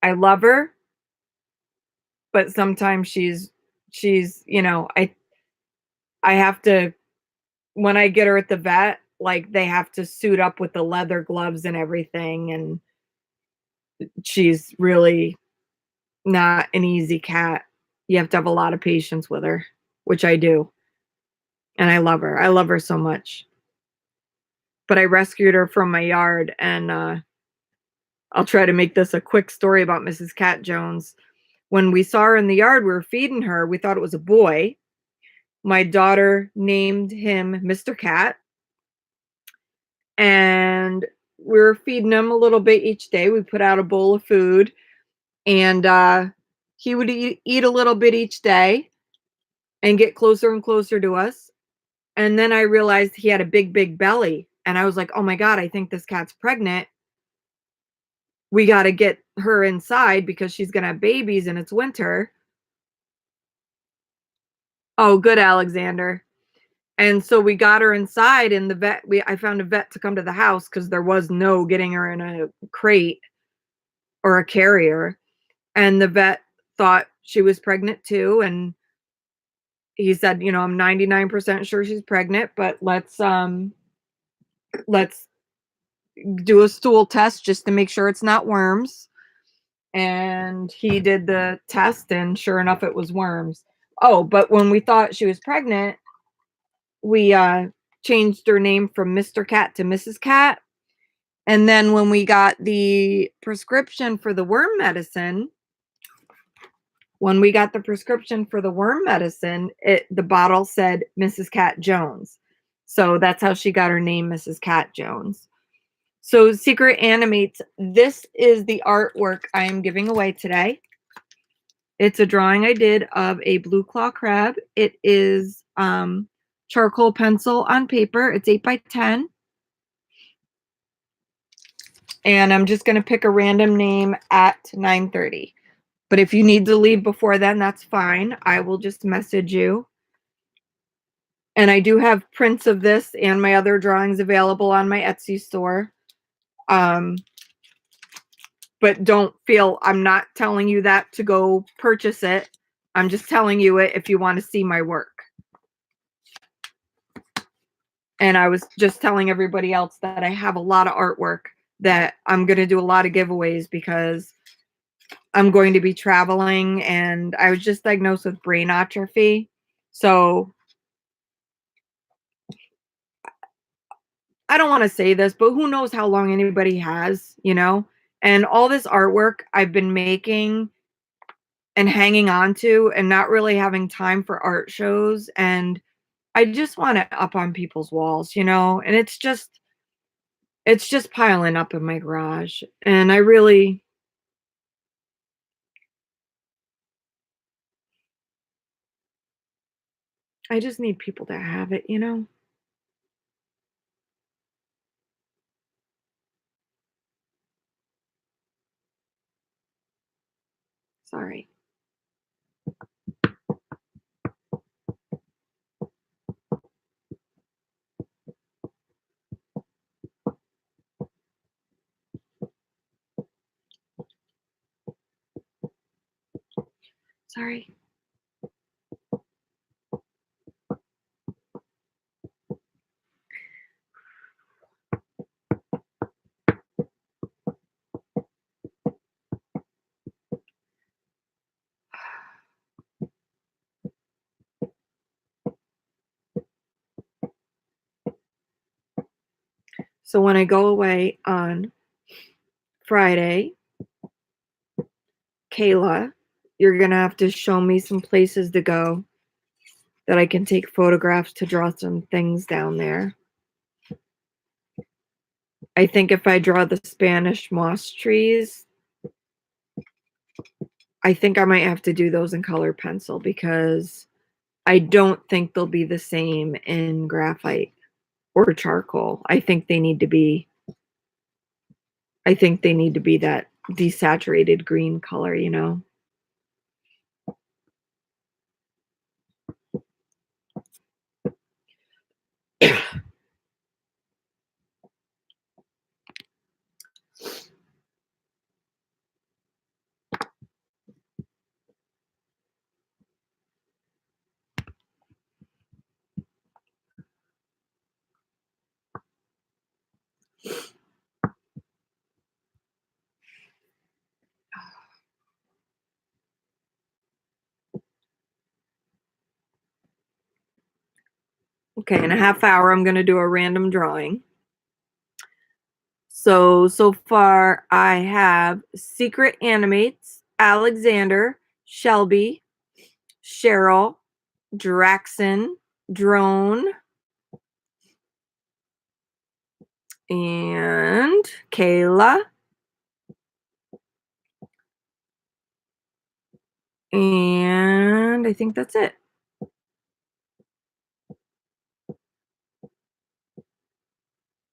I love her, but sometimes she's she's, I have to, when I get her at the vet, like, they have to suit up with the leather gloves and everything, and she's really not an easy cat. You have to have a lot of patience with her, which I do, and I love her. I love her so much. But I rescued her from my yard, and, I'll try to make this a quick story about Mrs. Cat Jones. When we saw her in the yard, we were feeding her, we thought it was a boy. My daughter named him Mr. Cat, and we were feeding him a little bit each day. We put out a bowl of food, and, he would eat a little bit each day and get closer and closer to us, and then I realized he had a big, big belly, and I was like, "Oh my god, I think this cat's pregnant. We gotta get her inside because she's gonna have babies and it's winter." Oh, good, Alexander. And so we got her inside, and I found a vet to come to the house because there was no getting her in a crate or a carrier, and the vet thought she was pregnant too, and he said, "I'm 99% sure she's pregnant, but let's do a stool test just to make sure it's not worms." And he did the test, and sure enough, it was worms. Oh, but when we thought she was pregnant, we changed her name from Mr. Cat to Mrs. Cat. And then when we got the prescription for the worm medicine, the bottle said Mrs. Cat Jones. So that's how she got her name, Mrs. Cat Jones. So Secret Animates, this is the artwork I am giving away today. It's a drawing I did of a blue claw crab. It is charcoal pencil on paper. It's 8 by 10. And I'm just going to pick a random name at 9:30. But if you need to leave before then, that's fine. I will just message you. And I do have prints of this and my other drawings available on my Etsy store. But don't feel, I'm not telling you that to go purchase it. I'm just telling you it if you want to see my work. And I was just telling everybody else that I have a lot of artwork that I'm going to do a lot of giveaways because I'm going to be traveling, and I was just diagnosed with brain atrophy. So I don't want to say this, but who knows how long anybody has, And all this artwork I've been making and hanging on to and not really having time for art shows. And I just want it up on people's walls, And it's just piling up in my garage. And I just need people to have it. Sorry. Sorry. So when I go away on Friday, Kayla, you're gonna have to show me some places to go that I can take photographs to draw some things down there. I think if I draw the Spanish moss trees, I think I might have to do those in color pencil because I don't think they'll be the same in graphite or charcoal. I think they need to be that desaturated green color. Okay, in a half hour, I'm going to do a random drawing. So far I have Secret Animates, Alexander, Shelby, Cheryl, Draxon, Drone, and Kayla. And I think that's it.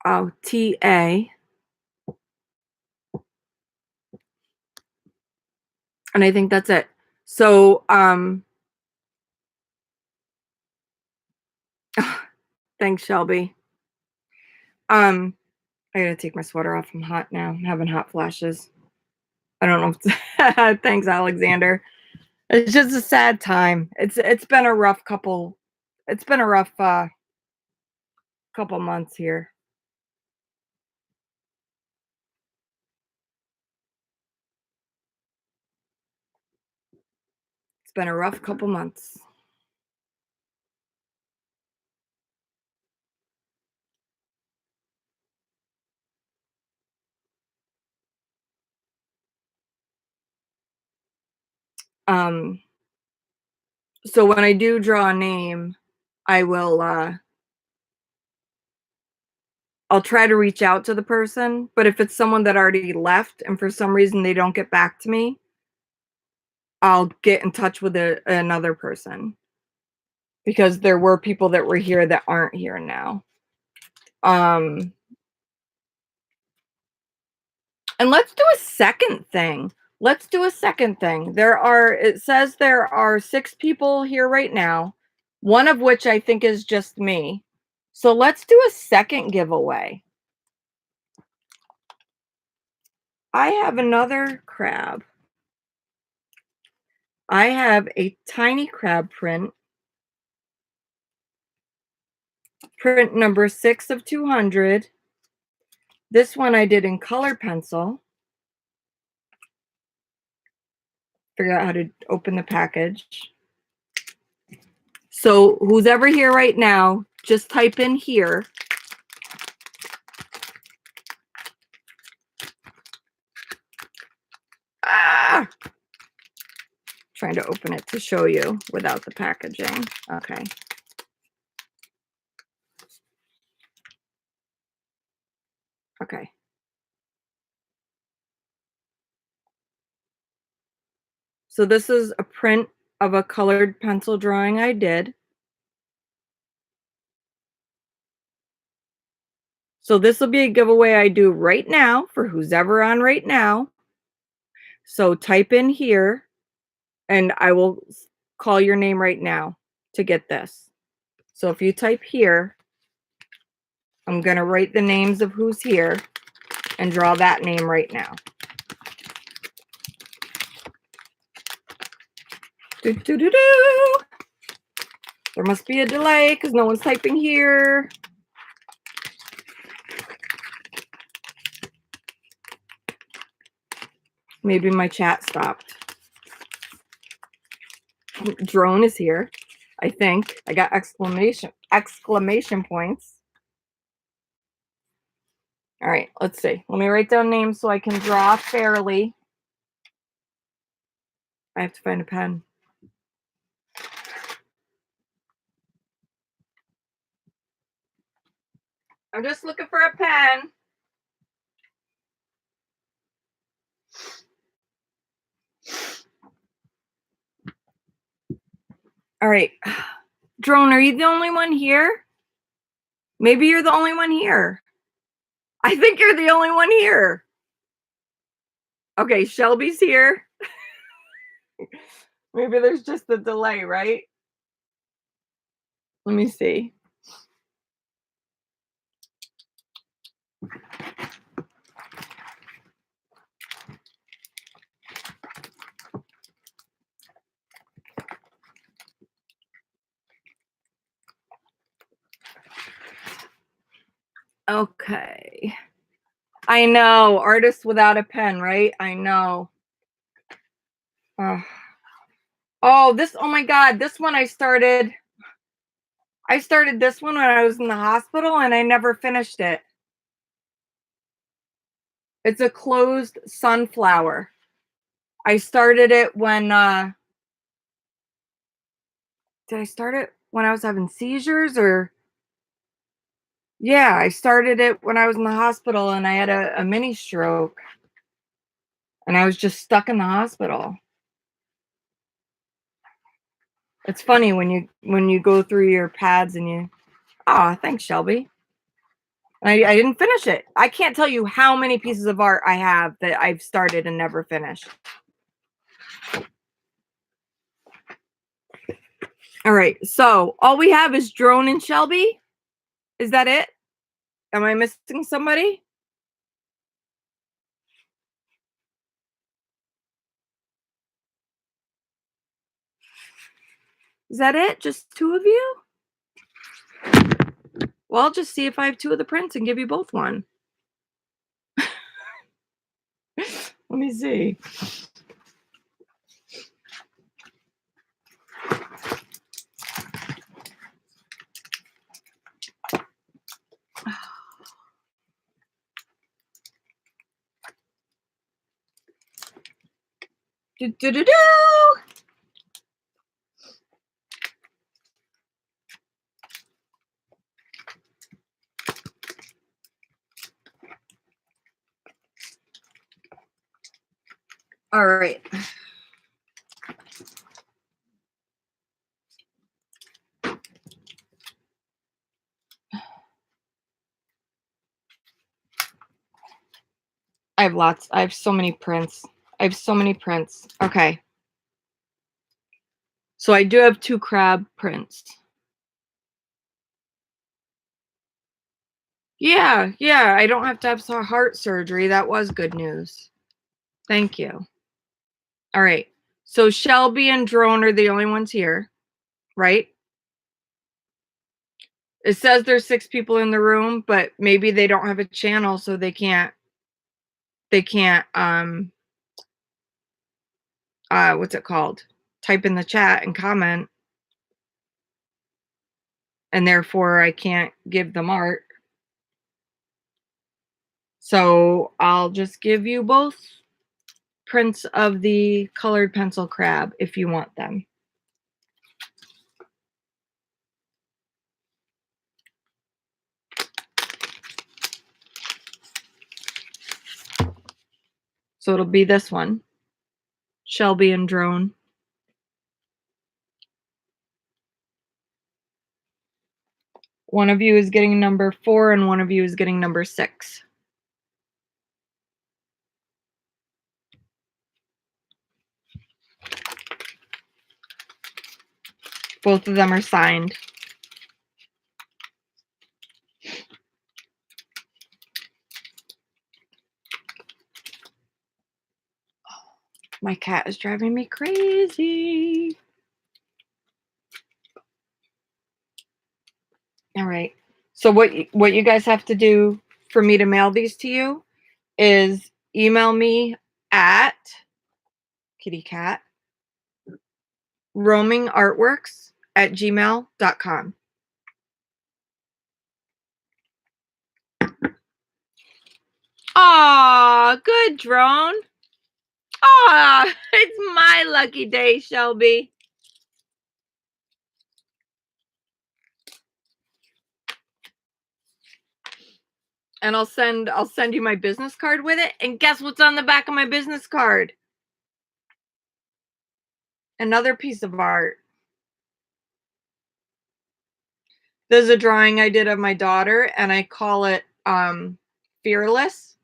Oh, TA. And I think that's it. So, thanks, Shelby. I gotta take my sweater off. I'm hot now. I'm having hot flashes. I don't know if thanks, Alexander. It's just a sad time. It's been a rough couple. It's been a rough couple months here. It's been a rough couple months. Um, so when I do draw a name, I will I'll try to reach out to the person, but if it's someone that already left and for some reason they don't get back to me, I'll get in touch with another person because there were people that were here that aren't here now. And let's do a second thing. Let's do a second thing. It says there are 6 people here right now, one of which I think is just me. So let's do a second giveaway. I have another crab. I have a tiny crab print number 6 of 200. This one I did in color pencil. Figure out how to open the package. So who's ever here right now, just type in here. Ah! Trying to open it to show you without the packaging. Okay. Okay. So this is a print of a colored pencil drawing I did. So this will be a giveaway I do right now for who's ever on right now. So type in here and I will call your name right now to get this. So if you type here, I'm going to write the names of who's here and draw that name right now. Do, do, do, do. There must be a delay because no one's typing here. Maybe my chat stopped. Drone is here, I think. I got exclamation points. All right, let's see. Let me write down names so I can draw fairly. I have to find a pen. I'm just looking for a pen. All right. Drone, are you the only one here? Maybe you're the only one here. I think you're the only one here. Okay, Shelby's here. Maybe there's just a delay, right? Let me see. Okay. I know, artist without a pen, right? I know. Oh, oh my God, this one I started. I started this one when I was in the hospital and I never finished it. It's a closed sunflower. I started it when did I start it when I was having seizures or yeah, I started it when I was in the hospital and I had a mini stroke and I was just stuck in the hospital. It's funny when you go through your pads and you oh, thanks, Shelby. I didn't finish it. I can't tell you how many pieces of art I have that I've started and never finished. All right, so all we have is Drone and Shelby. Is that it? Am I missing somebody? Is that it? Just two of you? Well, I'll just see if I have two of the prints and give you both one. Let me see. Do, do, do, do. All right. I have lots. I have so many prints. I have so many prints. Okay. So I do have two crab prints. Yeah, yeah. I don't have to have heart surgery. That was good news. Thank you. All right. So Shelby and Drone are the only ones here, right? It says there's 6 people in the room, but maybe they don't have a channel, so they can't what's it called? Type in the chat and comment. And therefore I can't give them art. So I'll just give you both prints of the colored pencil crab if you want them. So it'll be this one, Shelby and Drone. One of you is getting number 4 and one of you is getting number 6. Both of them are signed. My cat is driving me crazy. All right. So what you guys have to do for me to mail these to you is email me at kitty cat roamingartworks@gmail.com. Aw, good, Drone. Aw, it's my lucky day, Shelby. And I'll send you my business card with it. And guess what's on the back of my business card? Another piece of art. There's a drawing I did of my daughter, and I call it Fearless.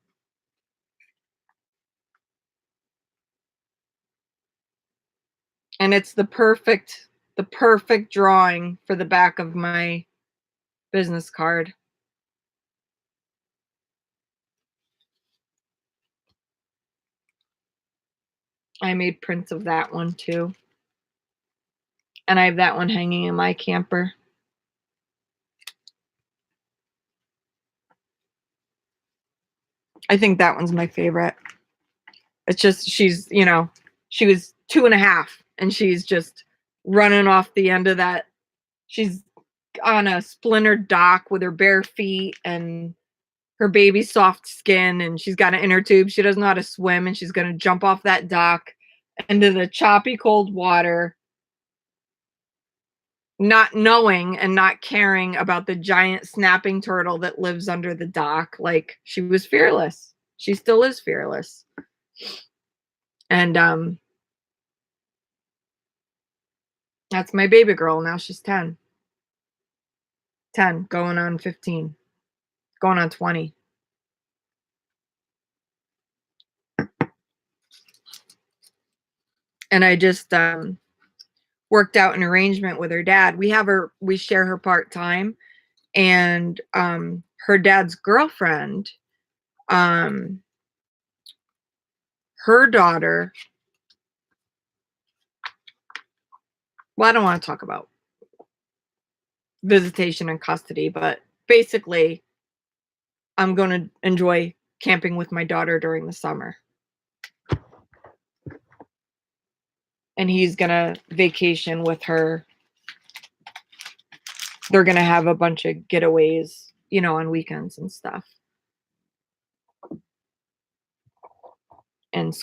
And it's the perfect drawing for the back of my business card. I made prints of that one too. And I have that one hanging in my camper. I think that one's my favorite. It's just, she's, you know, she was 2.5 and she's just running off the end of that. She's on a splintered dock with her bare feet and her baby's soft skin, and she's got an inner tube. She doesn't know how to swim, and she's gonna jump off that dock into the choppy cold water, not knowing and not caring about the giant snapping turtle that lives under the dock. Like, she was fearless. She still is fearless. And that's my baby girl. Now she's 10. 10, going on 15, going on 20. And I just worked out an arrangement with her dad. We share her part-time, and her dad's girlfriend, her daughter, well, I don't want to talk about visitation and custody, but basically I'm going to enjoy camping with my daughter during the summer. And he's going to vacation with her. They're going to have a bunch of getaways, on weekends and stuff. And,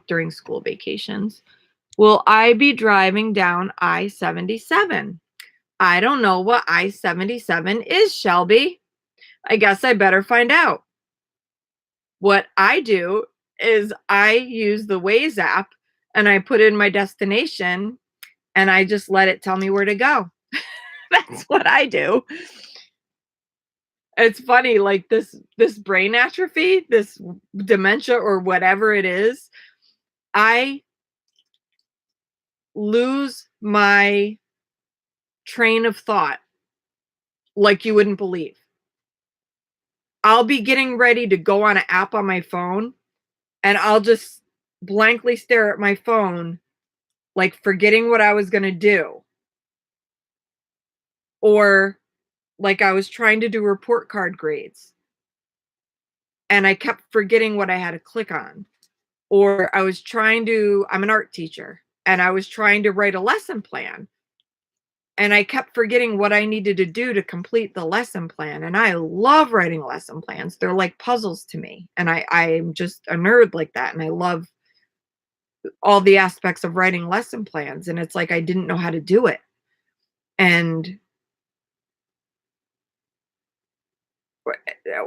during school vacations. Will I be driving down I-77? I don't know what I-77 is, Shelby. I guess I better find out. What I do is I use the Waze app and I put in my destination and I just let it tell me where to go. That's what I do. It's funny, like this brain atrophy, this dementia or whatever it is, I lose my train of thought like you wouldn't believe. I'll be getting ready to go on an app on my phone and I'll just blankly stare at my phone, like forgetting what I was going to do. Or like I was trying to do report card grades and I kept forgetting what I had to click on. Or I'm an art teacher and I was trying to write a lesson plan and I kept forgetting what I needed to do to complete the lesson plan. And I love writing lesson plans. They're like puzzles to me. And I'm just a nerd like that. And I love all the aspects of writing lesson plans. And it's like I didn't know how to do it. And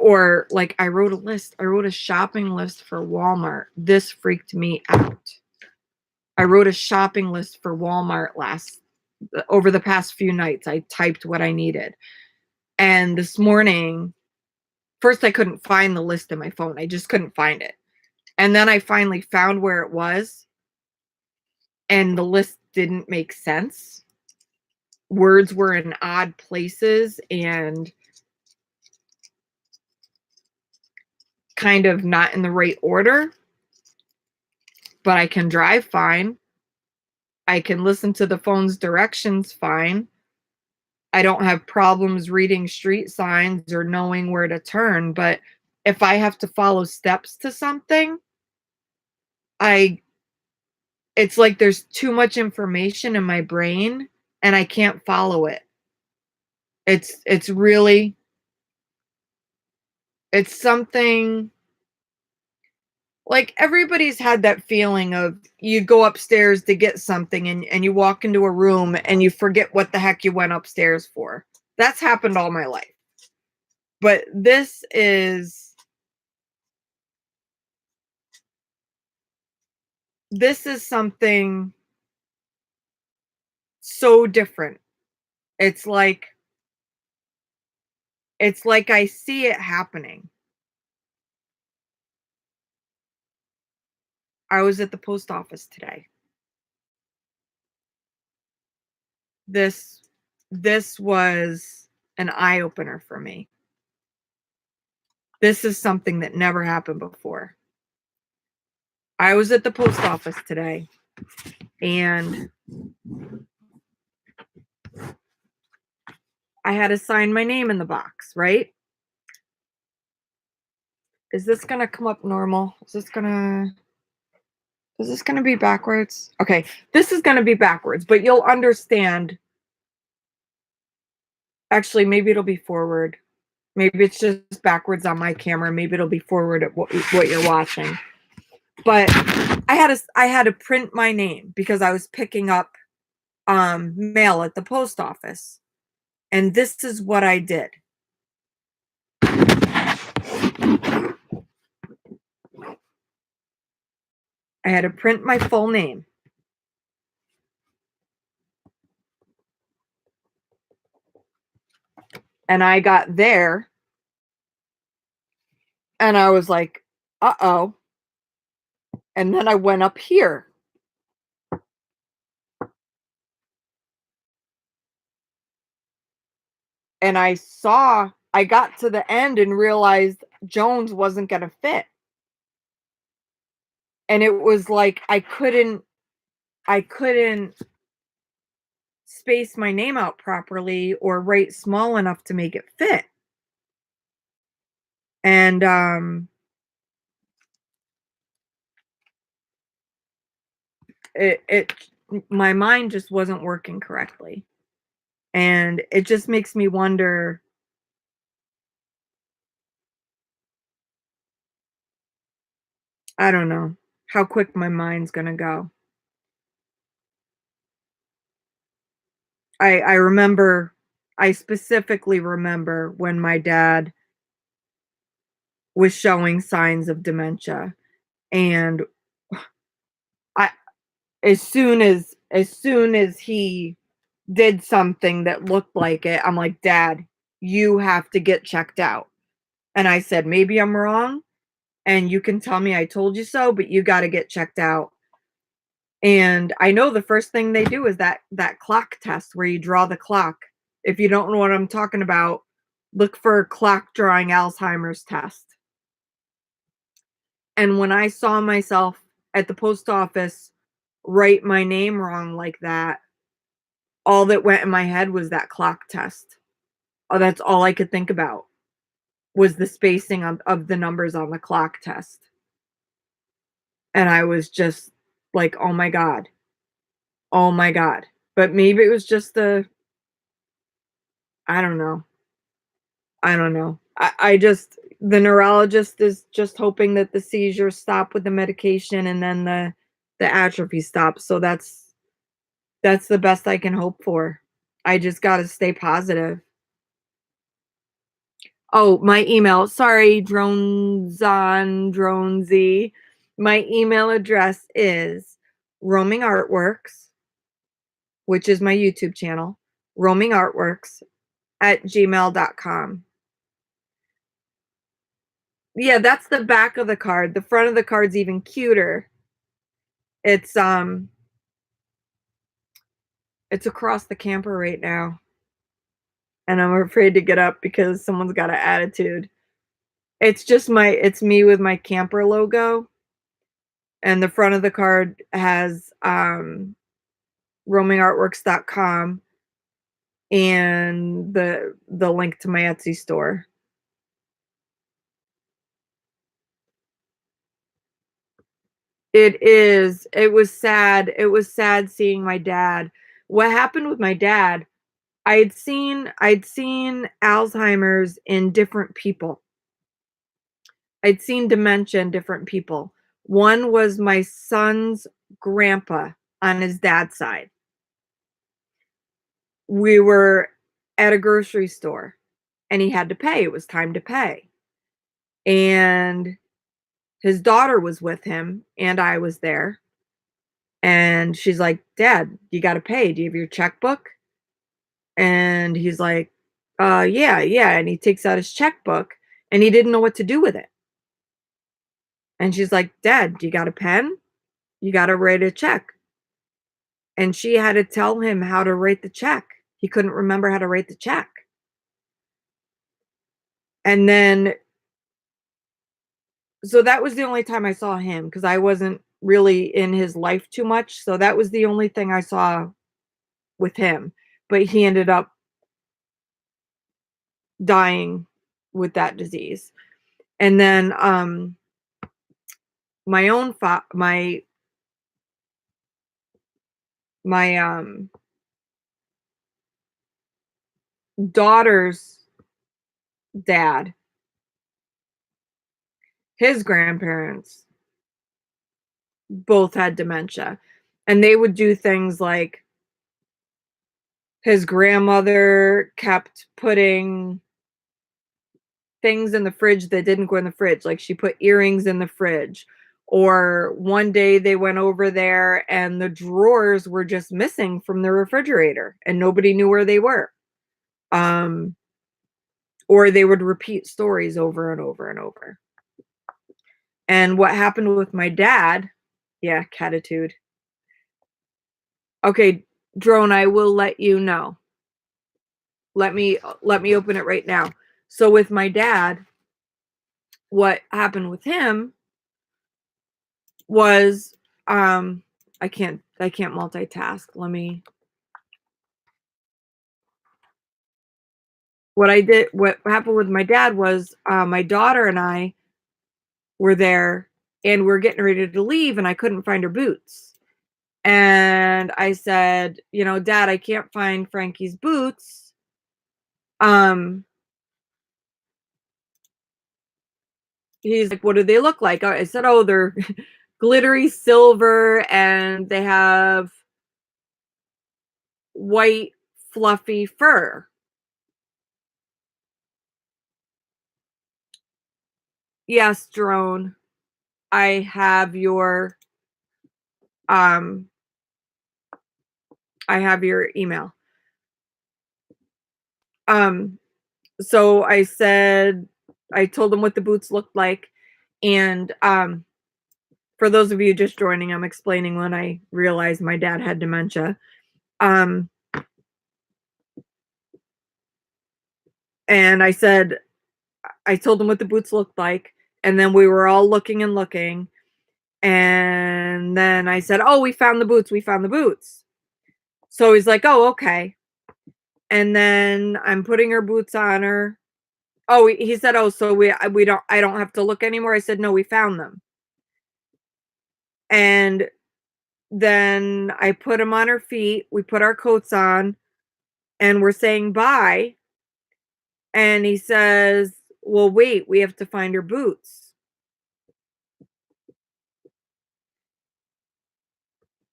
or like I wrote a shopping list for Walmart. This freaked me out. I wrote a shopping list for Walmart over the past few nights. I typed what I needed. And this morning, first I couldn't find the list in my phone. I just couldn't find it. And then I finally found where it was. And the list didn't make sense. Words were in odd places and kind of not in the right order. But I can drive fine. I can listen to the phone's directions fine. I don't have problems reading street signs or knowing where to turn. But if I have to follow steps to something, it's like there's too much information in my brain and I can't follow it. It's really, it's something like everybody's had that feeling of you go upstairs to get something and you walk into a room and you forget what the heck you went upstairs for. That's happened all my life. But this is something so different. It's like I see it happening. I was at the post office today. This was an eye-opener for me. This is something that never happened before. I was at the post office today and I had to sign my name in the box, right? Is this going to come up normal? Is this going to be backwards? Okay, this is going to be backwards, but you'll understand Actually, maybe it'll be forward. Maybe it's just backwards on my camera. Maybe it'll be forward at what you're watching. But I had to print my name because I was picking up mail at the post office. And this is what I did. I had to print my full name. And I got there and I was like, uh-oh. And then I went up here. And I got to the end and realized Jones wasn't going to fit. And it was like I couldn't space my name out properly or write small enough to make it fit. And it my mind just wasn't working correctly. And it just makes me wonder, I don't know, how quick my mind's going to go. I remember I specifically remember when my dad was showing signs of dementia, and I as soon as he did something that looked like it, I'm like, "Dad, you have to get checked out." And I said, "Maybe I'm wrong, and you can tell me I told you so, but you gotta get checked out." And I know the first thing they do is that clock test where you draw the clock. If you don't know what I'm talking about, look for clock drawing Alzheimer's test. And when I saw myself at the post office write my name wrong like that, all that went in my head was that clock test. Oh, that's all I could think about was the spacing of the numbers on the clock test. And I was just like, "Oh my god. Oh my god." But maybe it was just the I don't know. I don't know. I just the neurologist is just hoping that the seizures stop with the medication and then the atrophy stops. So that's the best I can hope for. I just gotta stay positive. Oh, my email. Sorry, drones on dronesy. My email address is roaming artworks, which is my YouTube channel, roaming artworks at gmail.com. Yeah, that's the back of the card. The front of the card's even cuter. It's it's across the camper right now, and I'm afraid to get up because someone's got an attitude. It's me with my camper logo, and the front of the card has roamingartworks.com and the link to my Etsy store. It is. It was sad. It was sad seeing my dad. What happened with my dad, I'd seen Alzheimer's in different people. I'd seen dementia in different people. One was my son's grandpa on his dad's side. We were at a grocery store and he had to pay. It was time to pay. And his daughter was with him and I was there. And she's like, "Dad, you got to pay. Do you have your checkbook?" And he's like, yeah, yeah." And he takes out his checkbook and he didn't know what to do with it. And she's like, "Dad, you got a pen? You got to write a check." And she had to tell him how to write the check. He couldn't remember how to write the check. And then, so that was the only time I saw him because I wasn't really in his life too much. So that was the only thing I saw with him. But he ended up dying with that disease. And then my own my daughter's dad, his grandparents both had dementia, and they would do things like his grandmother kept putting things in the fridge that didn't go in the fridge, like she put earrings in the fridge. Or one day they went over there and the drawers were just missing from the refrigerator and nobody knew where they were. Um, or they would repeat stories over and over and over. And what happened with my dad, yeah, catitude. Okay, drone, I will let you know. Let me open it right now. So with my dad, what happened with him was I can't multitask. What happened with my dad was my daughter and I were there and we're getting ready to leave and I couldn't find her boots. And I said, Dad, I can't find Frankie's boots. Um he's like, what do they look like? I said, oh, they're glittery silver and they have white fluffy fur. Yes, drone. I have your um I have your email. Um so I told him what the boots looked like, and for those of you just joining, I'm explaining when I realized my dad had dementia. Um and I told him what the boots looked like, and then we were all looking and looking, and then I said, "Oh, we found the boots. We found the boots." So he's like, "Oh, okay." And then I'm putting her boots on her. Oh, he said, "Oh, so we don't I don't have to look anymore." I said, "No, we found them." And then I put them on her feet. We put our coats on and we're saying bye. And he says, "Well, wait, we have to find her boots."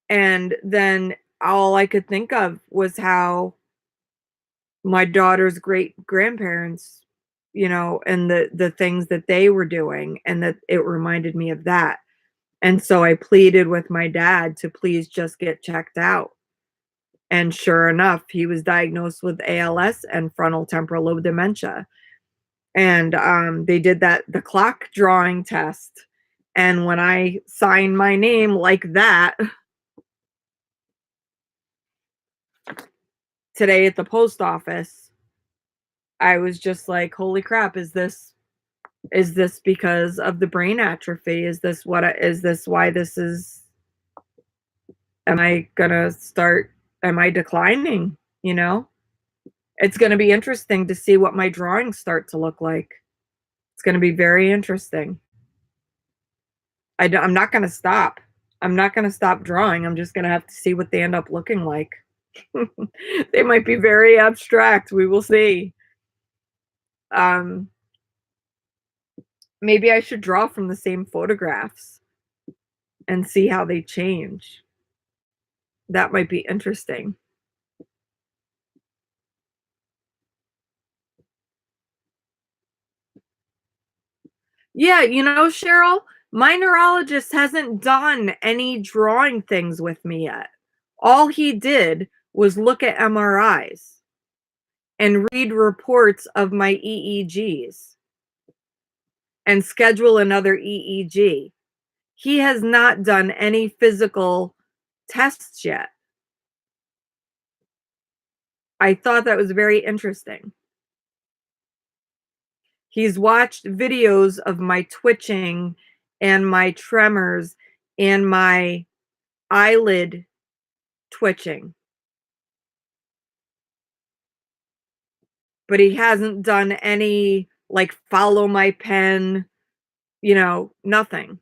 And then all I could think of was how my daughter's great grandparents, and the things that they were doing, and that it reminded me of that. And so I pleaded with my dad to please just get checked out. And sure enough, he was diagnosed with ALS and frontal temporal lobe dementia. And they did the clock drawing test. And when I signed my name like that today at the post office, I was just like, holy crap, is this because of the brain atrophy? Is this why this is am I gonna start am I declining, you know? It's gonna be interesting to see what my drawings start to look like. It's gonna be very interesting. I'm not gonna stop. I'm not gonna stop drawing. I'm just gonna have to see what they end up looking like. They might be very abstract. We will see. Um, Maybe I should draw from the same photographs and see how they change. That might be interesting. Yeah, Cheryl, my neurologist hasn't done any drawing things with me yet. All he did was look at MRIs and read reports of my EEGs and schedule another EEG. He has not done any physical tests yet. I thought that was very interesting. He's watched videos of my twitching and my tremors and my eyelid twitching, but he hasn't done any like follow my pen, nothing.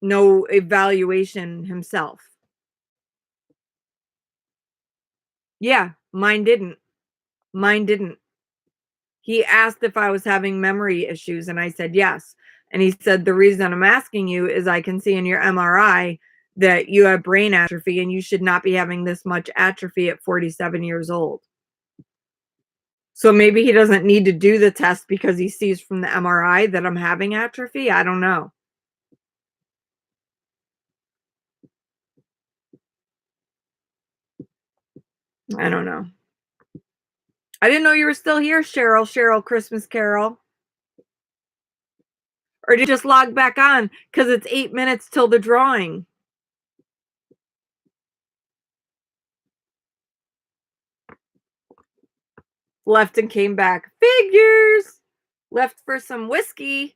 No evaluation himself. Yeah, mine didn't. Mine didn't. He asked if I was having memory issues, and I said yes. And he said, the reason I'm asking you is I can see in your MRI that you have brain atrophy and you should not be having this much atrophy at 47 years old. So maybe he doesn't need to do the test because he sees from the MRI that I'm having atrophy. I don't know. I don't know. I didn't know you were still here, Cheryl. Cheryl Christmas Carol. Or did you just log back on because it's 8 minutes till the drawing? Left and came back. Figures. Left for some whiskey.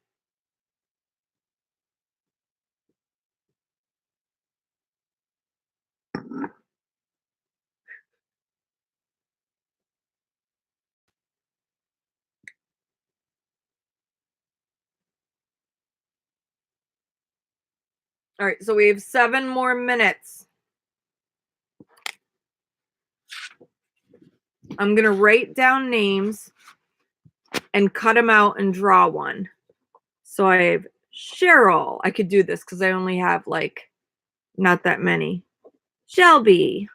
All right, so we have 7 more minutes. I'm going to write down names and cut them out and draw one. So I have Cheryl. I could do this because I only have like not that many. Shelby.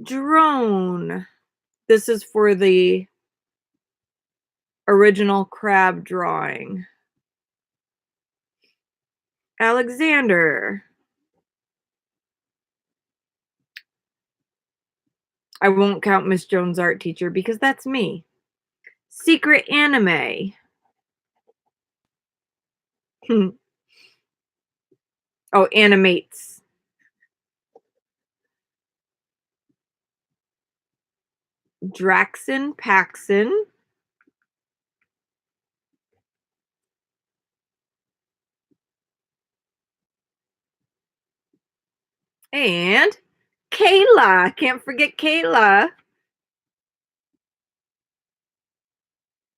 Drone. This is for the original crab drawing. Alexander. I won't count Miss Jones' art teacher because that's me. Secret anime. Oh, animates. Draxon Paxson. And Kayla. Can't forget Kayla.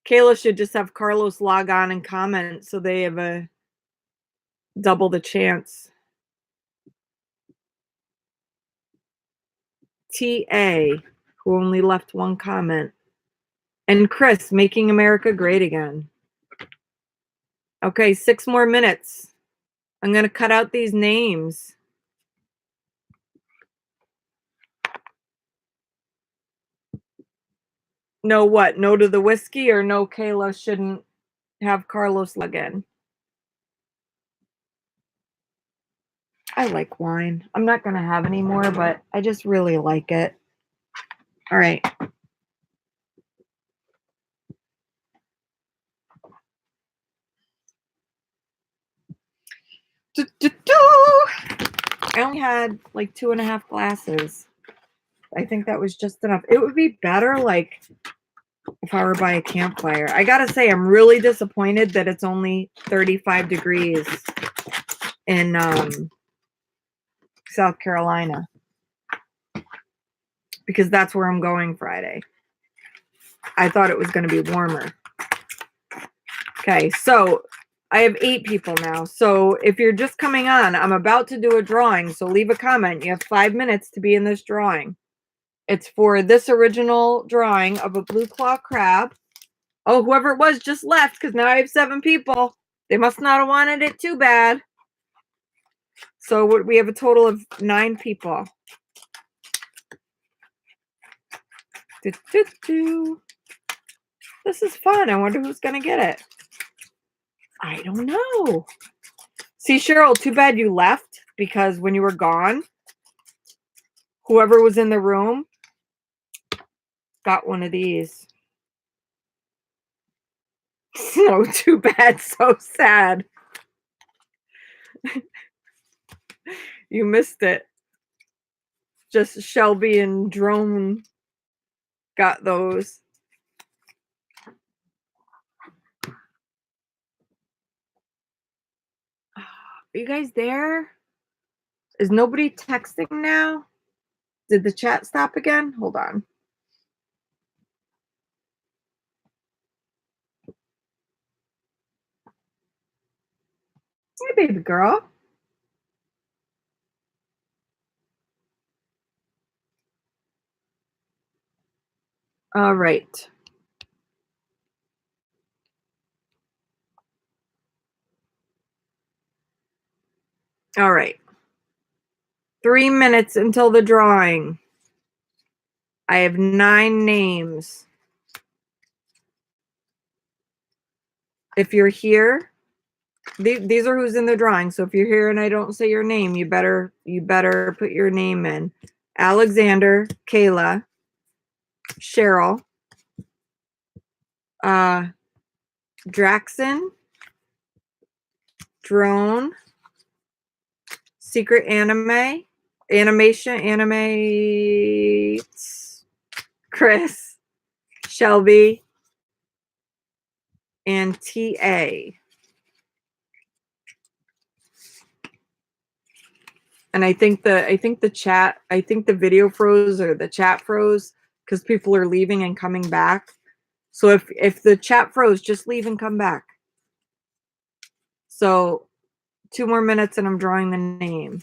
Kayla should just have Carlos log on and comment so they have a double the chance. TA, who only left one comment. And Chris, making America great again. Okay, 6 more minutes. I'm going to cut out these names. No what? No to the whiskey or no Kayla shouldn't have Carlos log in? I like wine. I'm not going to have any more, but I just really like it. All right. I only had like 2.5 glasses. I think that was just enough. It would be better like if I were by a campfire. I gotta say, I'm really disappointed that it's only 35 degrees in South Carolina because that's where I'm going Friday. I thought it was going to be warmer. Okay, so I have 8 people now. So if you're just coming on, I'm about to do a drawing. So leave a comment. You have 5 minutes to be in this drawing. It's for this original drawing of a blue claw crab. Oh, whoever it was just left because now I have 7 people. They must not have wanted it too bad. So we have a total of 9 people. This is fun. I wonder who's going to get it. I don't know. See, Cheryl, too bad you left because when you were gone, whoever was in the room got one of these. So too bad. So sad. You missed it. Just Shelby and Drone got those. Are you guys there? Is nobody texting now? Did the chat stop again? Hold on. Hey, baby girl. All right. All right. 3 minutes until the drawing. I have 9 names. If you're here, these are who's in the drawing. So if you're here and I don't say your name, you better put your name in. Alexander, Kayla, Cheryl, Draxon, Drone, Secret Animation, Animates, Chris, Shelby, and TA. And I think the video froze or the chat froze because people are leaving and coming back. So if the chat froze, just leave and come back. So 2 more minutes and I'm drawing the name.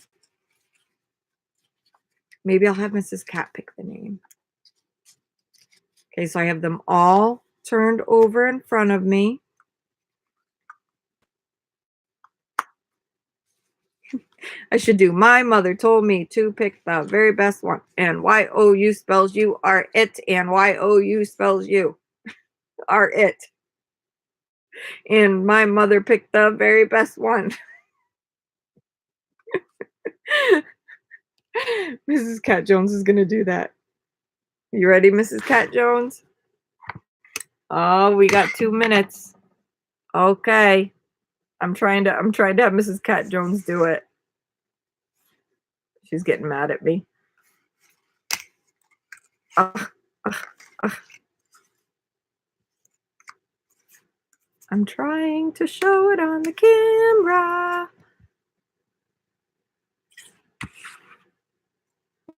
Maybe I'll have Mrs. Cat pick the name. Okay, so I have them all turned over in front of me. I should do. My mother told me to pick the very best one. And Y-O-U spells you are it. And Y-O-U spells you are it. And my mother picked the very best one. Mrs. Cat Jones is going to do that. You ready, Mrs. Cat Jones? Oh, we got 2 minutes. Okay. I'm trying to have Mrs. Cat Jones do it. She's getting mad at me. I'm trying to show it on the camera.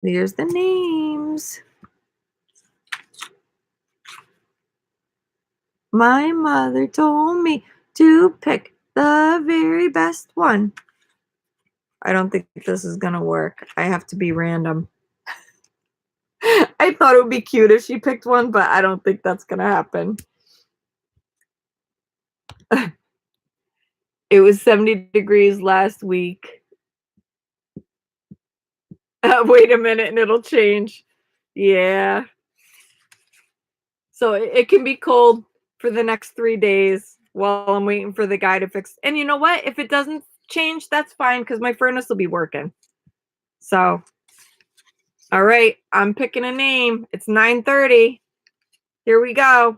Here's the names. My mother told me to pick the very best one. I don't think this is going to work. I have to be random. I thought it would be cute if she picked one, but I don't think that's going to happen. It was 70 degrees last week. Wait a minute and it'll change. Yeah. So it can be cold for the next 3 days while I'm waiting for the guy to fix. And you know what? If it doesn't change, that's fine because my furnace will be working. So, all right, I'm picking a name. It's 9:30. Here we go.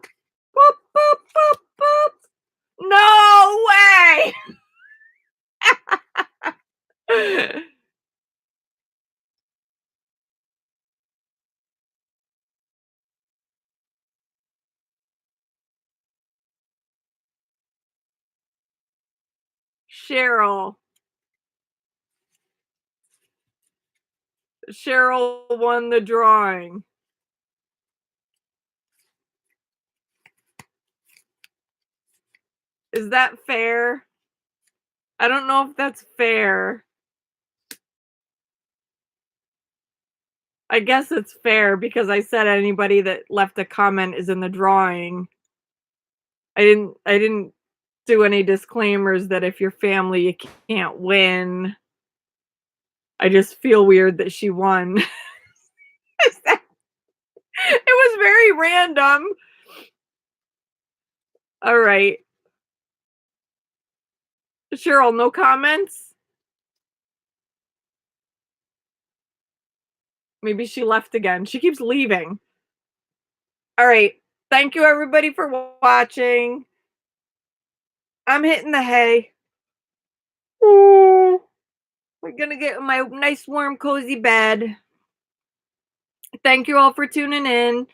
Boop, boop, boop, boop. No way! Cheryl. Cheryl won the drawing. Is that fair? I don't know if that's fair. I guess it's fair because I said anybody that left a comment is in the drawing. I didn't do any disclaimers that if you're family you can't win. I just feel weird that she won. It was very random. All right. Cheryl, no comments? Maybe she left again. She keeps leaving. All right. Thank you everybody for watching. I'm hitting the hay. Ooh. We're going to get in my nice warm cozy bed. Thank you all for tuning in.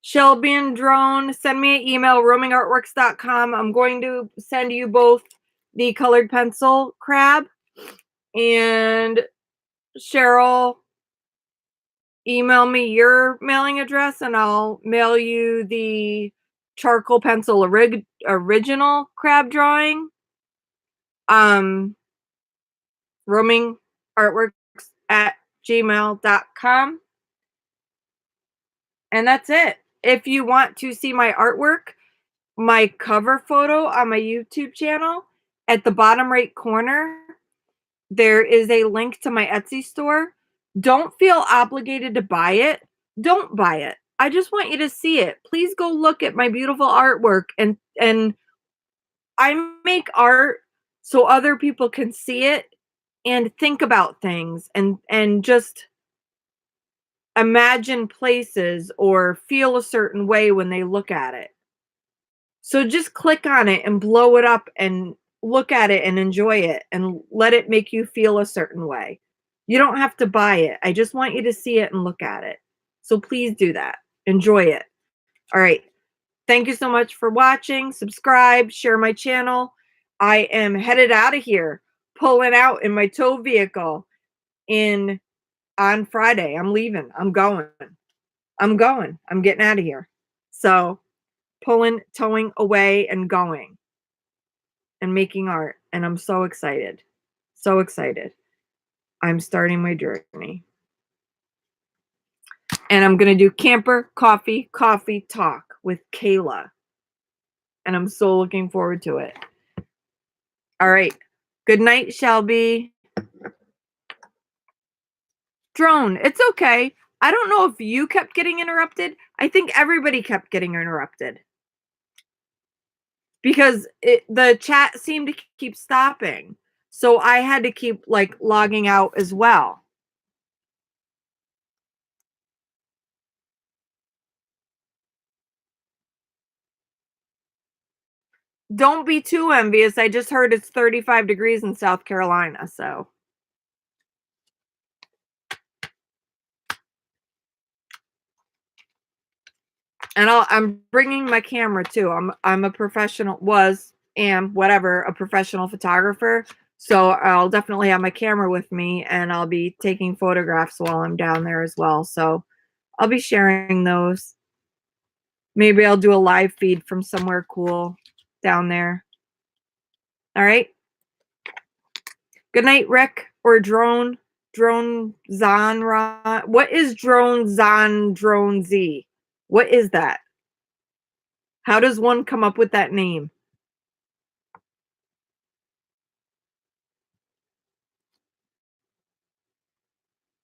Shelby and Drone, send me an email, roamingartworks.com. I'm going to send you both the colored pencil crab. And Cheryl, email me your mailing address and I'll mail you the charcoal pencil original crab drawing. roamingartworks@gmail.com. And that's it. if you want to see my artwork, my cover photo on my YouTube channel, at the bottom right corner, there is a link to my Etsy store. Don't feel obligated to buy it. Don't buy it. I just want you to see it. Please go look at my beautiful artwork, and I make art so other people can see it and think about things and just imagine places or feel a certain way when they look at it. So just click on it and blow it up and look at it and enjoy it and let it make you feel a certain way. You don't have to buy it. I just want you to see it and look at it. So please do that. Enjoy it. All right. Thank you so much for watching. Subscribe, share my channel. I am headed out of here, pulling out in my tow vehicle in on Friday. I'm leaving. I'm going. I'm going. I'm getting out of here. So pulling, towing away and going and making art. And I'm so excited. So excited. I'm starting my journey. And I'm going to do camper coffee talk with Kayla. And I'm so looking forward to it. All right. Good night, Shelby. Drone, it's okay. I don't know if you kept getting interrupted. I think everybody kept getting interrupted. Because the chat seemed to keep stopping. So I had to keep like logging out as well. Don't be too envious. I just heard it's 35 degrees in South Carolina, so. And I'm bringing my camera too. I'm a professional, am whatever, a professional photographer. So I'll definitely have my camera with me and I'll be taking photographs while I'm down there as well. So I'll be sharing those. Maybe I'll do a live feed from somewhere cool down there. All right. Good night, Rick or Drone. Drone Zonron. What is Drone Zon Drone Z? What is that? How does one come up with that name?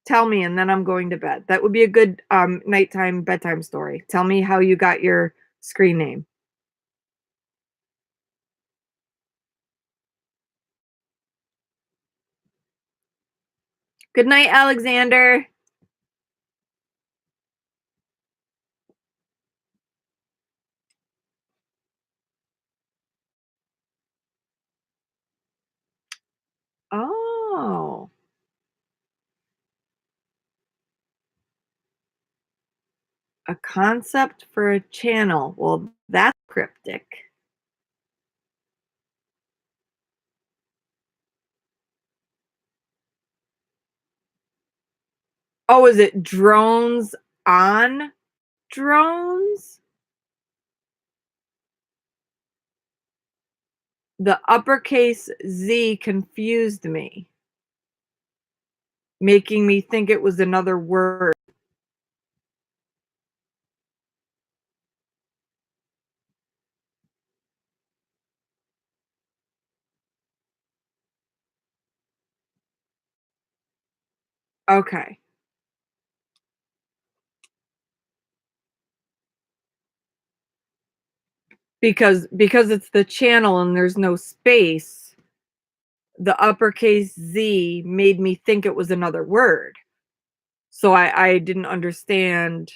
Tell me, and then I'm going to bed. That would be a good nighttime bedtime story. Tell me how you got your screen name. Good night, Alexander. Oh. A concept for a channel. Well, that's cryptic. Oh, is it drones on drones? The uppercase Z confused me, making me think it was another word. Okay. Because it's the channel and there's no space, the uppercase Z made me think it was another word. So I didn't understand.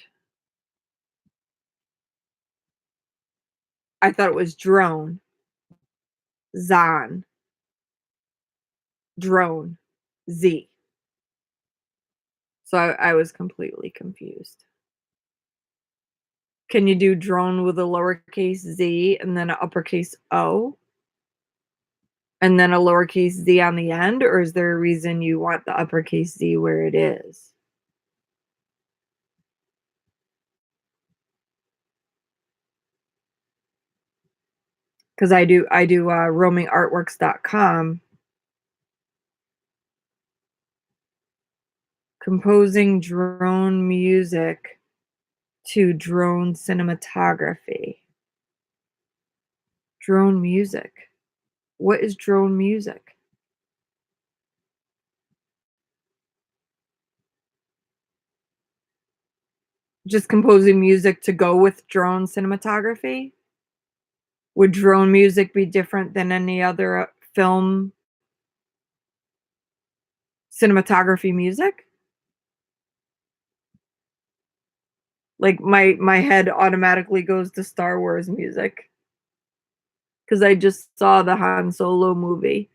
I thought it was drone, Zon, drone, Z. So I was completely confused. Can you do drone with a lowercase z and then an uppercase O? And then a lowercase z on the end? Or is there a reason you want the uppercase Z where it is? Because I do roamingartworks.com. Composing drone music to drone cinematography. Drone music. What is drone music? Just composing music to go with drone cinematography? Would drone music be different than any other, film cinematography music? Like, my head automatically goes to Star Wars music because I just saw the Han Solo movie.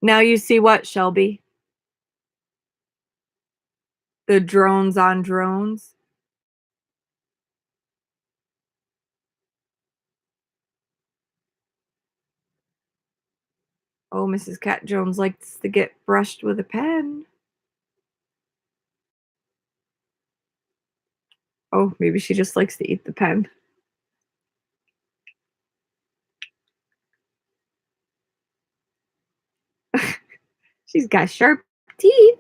Now you see what, Shelby? The drones on drones? Oh, Mrs. Cat Jones likes to get brushed with a pen. Oh, maybe she just likes to eat the pen. She's got sharp teeth.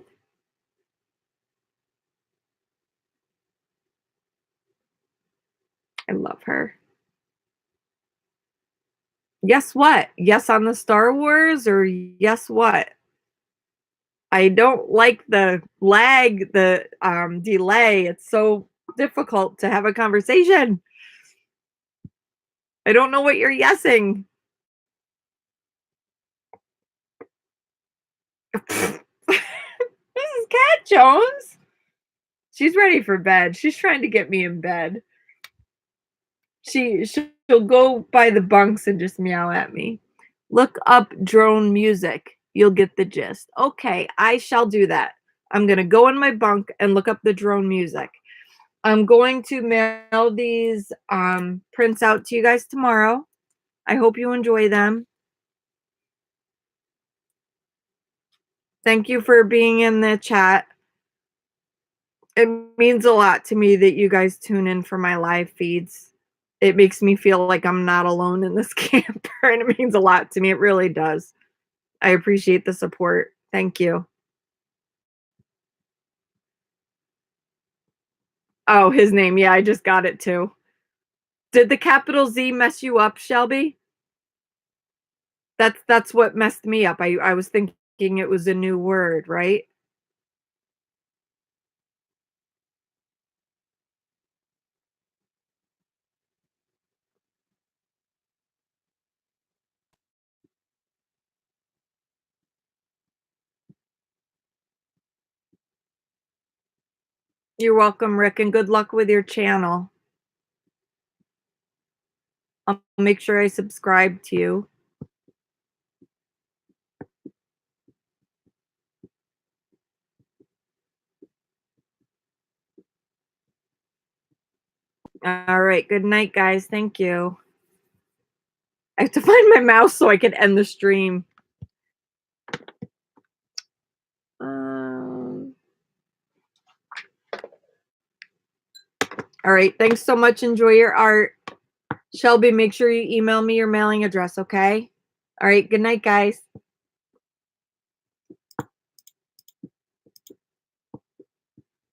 I love her. Guess what? Yes on the Star Wars or yes what? I don't like the lag, the delay. It's so difficult to have a conversation. I don't know what you're yesing. Mrs. Cat Jones. She's ready for bed. She's trying to get me in bed. She'll go by the bunks and just meow at me. Look up drone music. You'll get the gist. Okay, I shall do that. I'm gonna go in my bunk and look up the drone music. I'm going to mail these prints out to you guys tomorrow. I hope you enjoy them. Thank you for being in the chat. It means a lot to me that you guys tune in for my live feeds. It makes me feel like I'm not alone in this camper, and it means a lot to me. It really does. I appreciate the support. Thank you. Oh, his name. Yeah, I just got it too. Did the capital Z mess you up, Shelby? That's what messed me up. I was thinking it was a new word, right? You're welcome, Rick, and good luck with your channel. I'll make sure I subscribe to you. All right. Good night, guys. Thank you. I have to find my mouse so I can end the stream. All right. Thanks so much. Enjoy your art. Shelby, make sure you email me your mailing address, okay? All right. Good night, guys.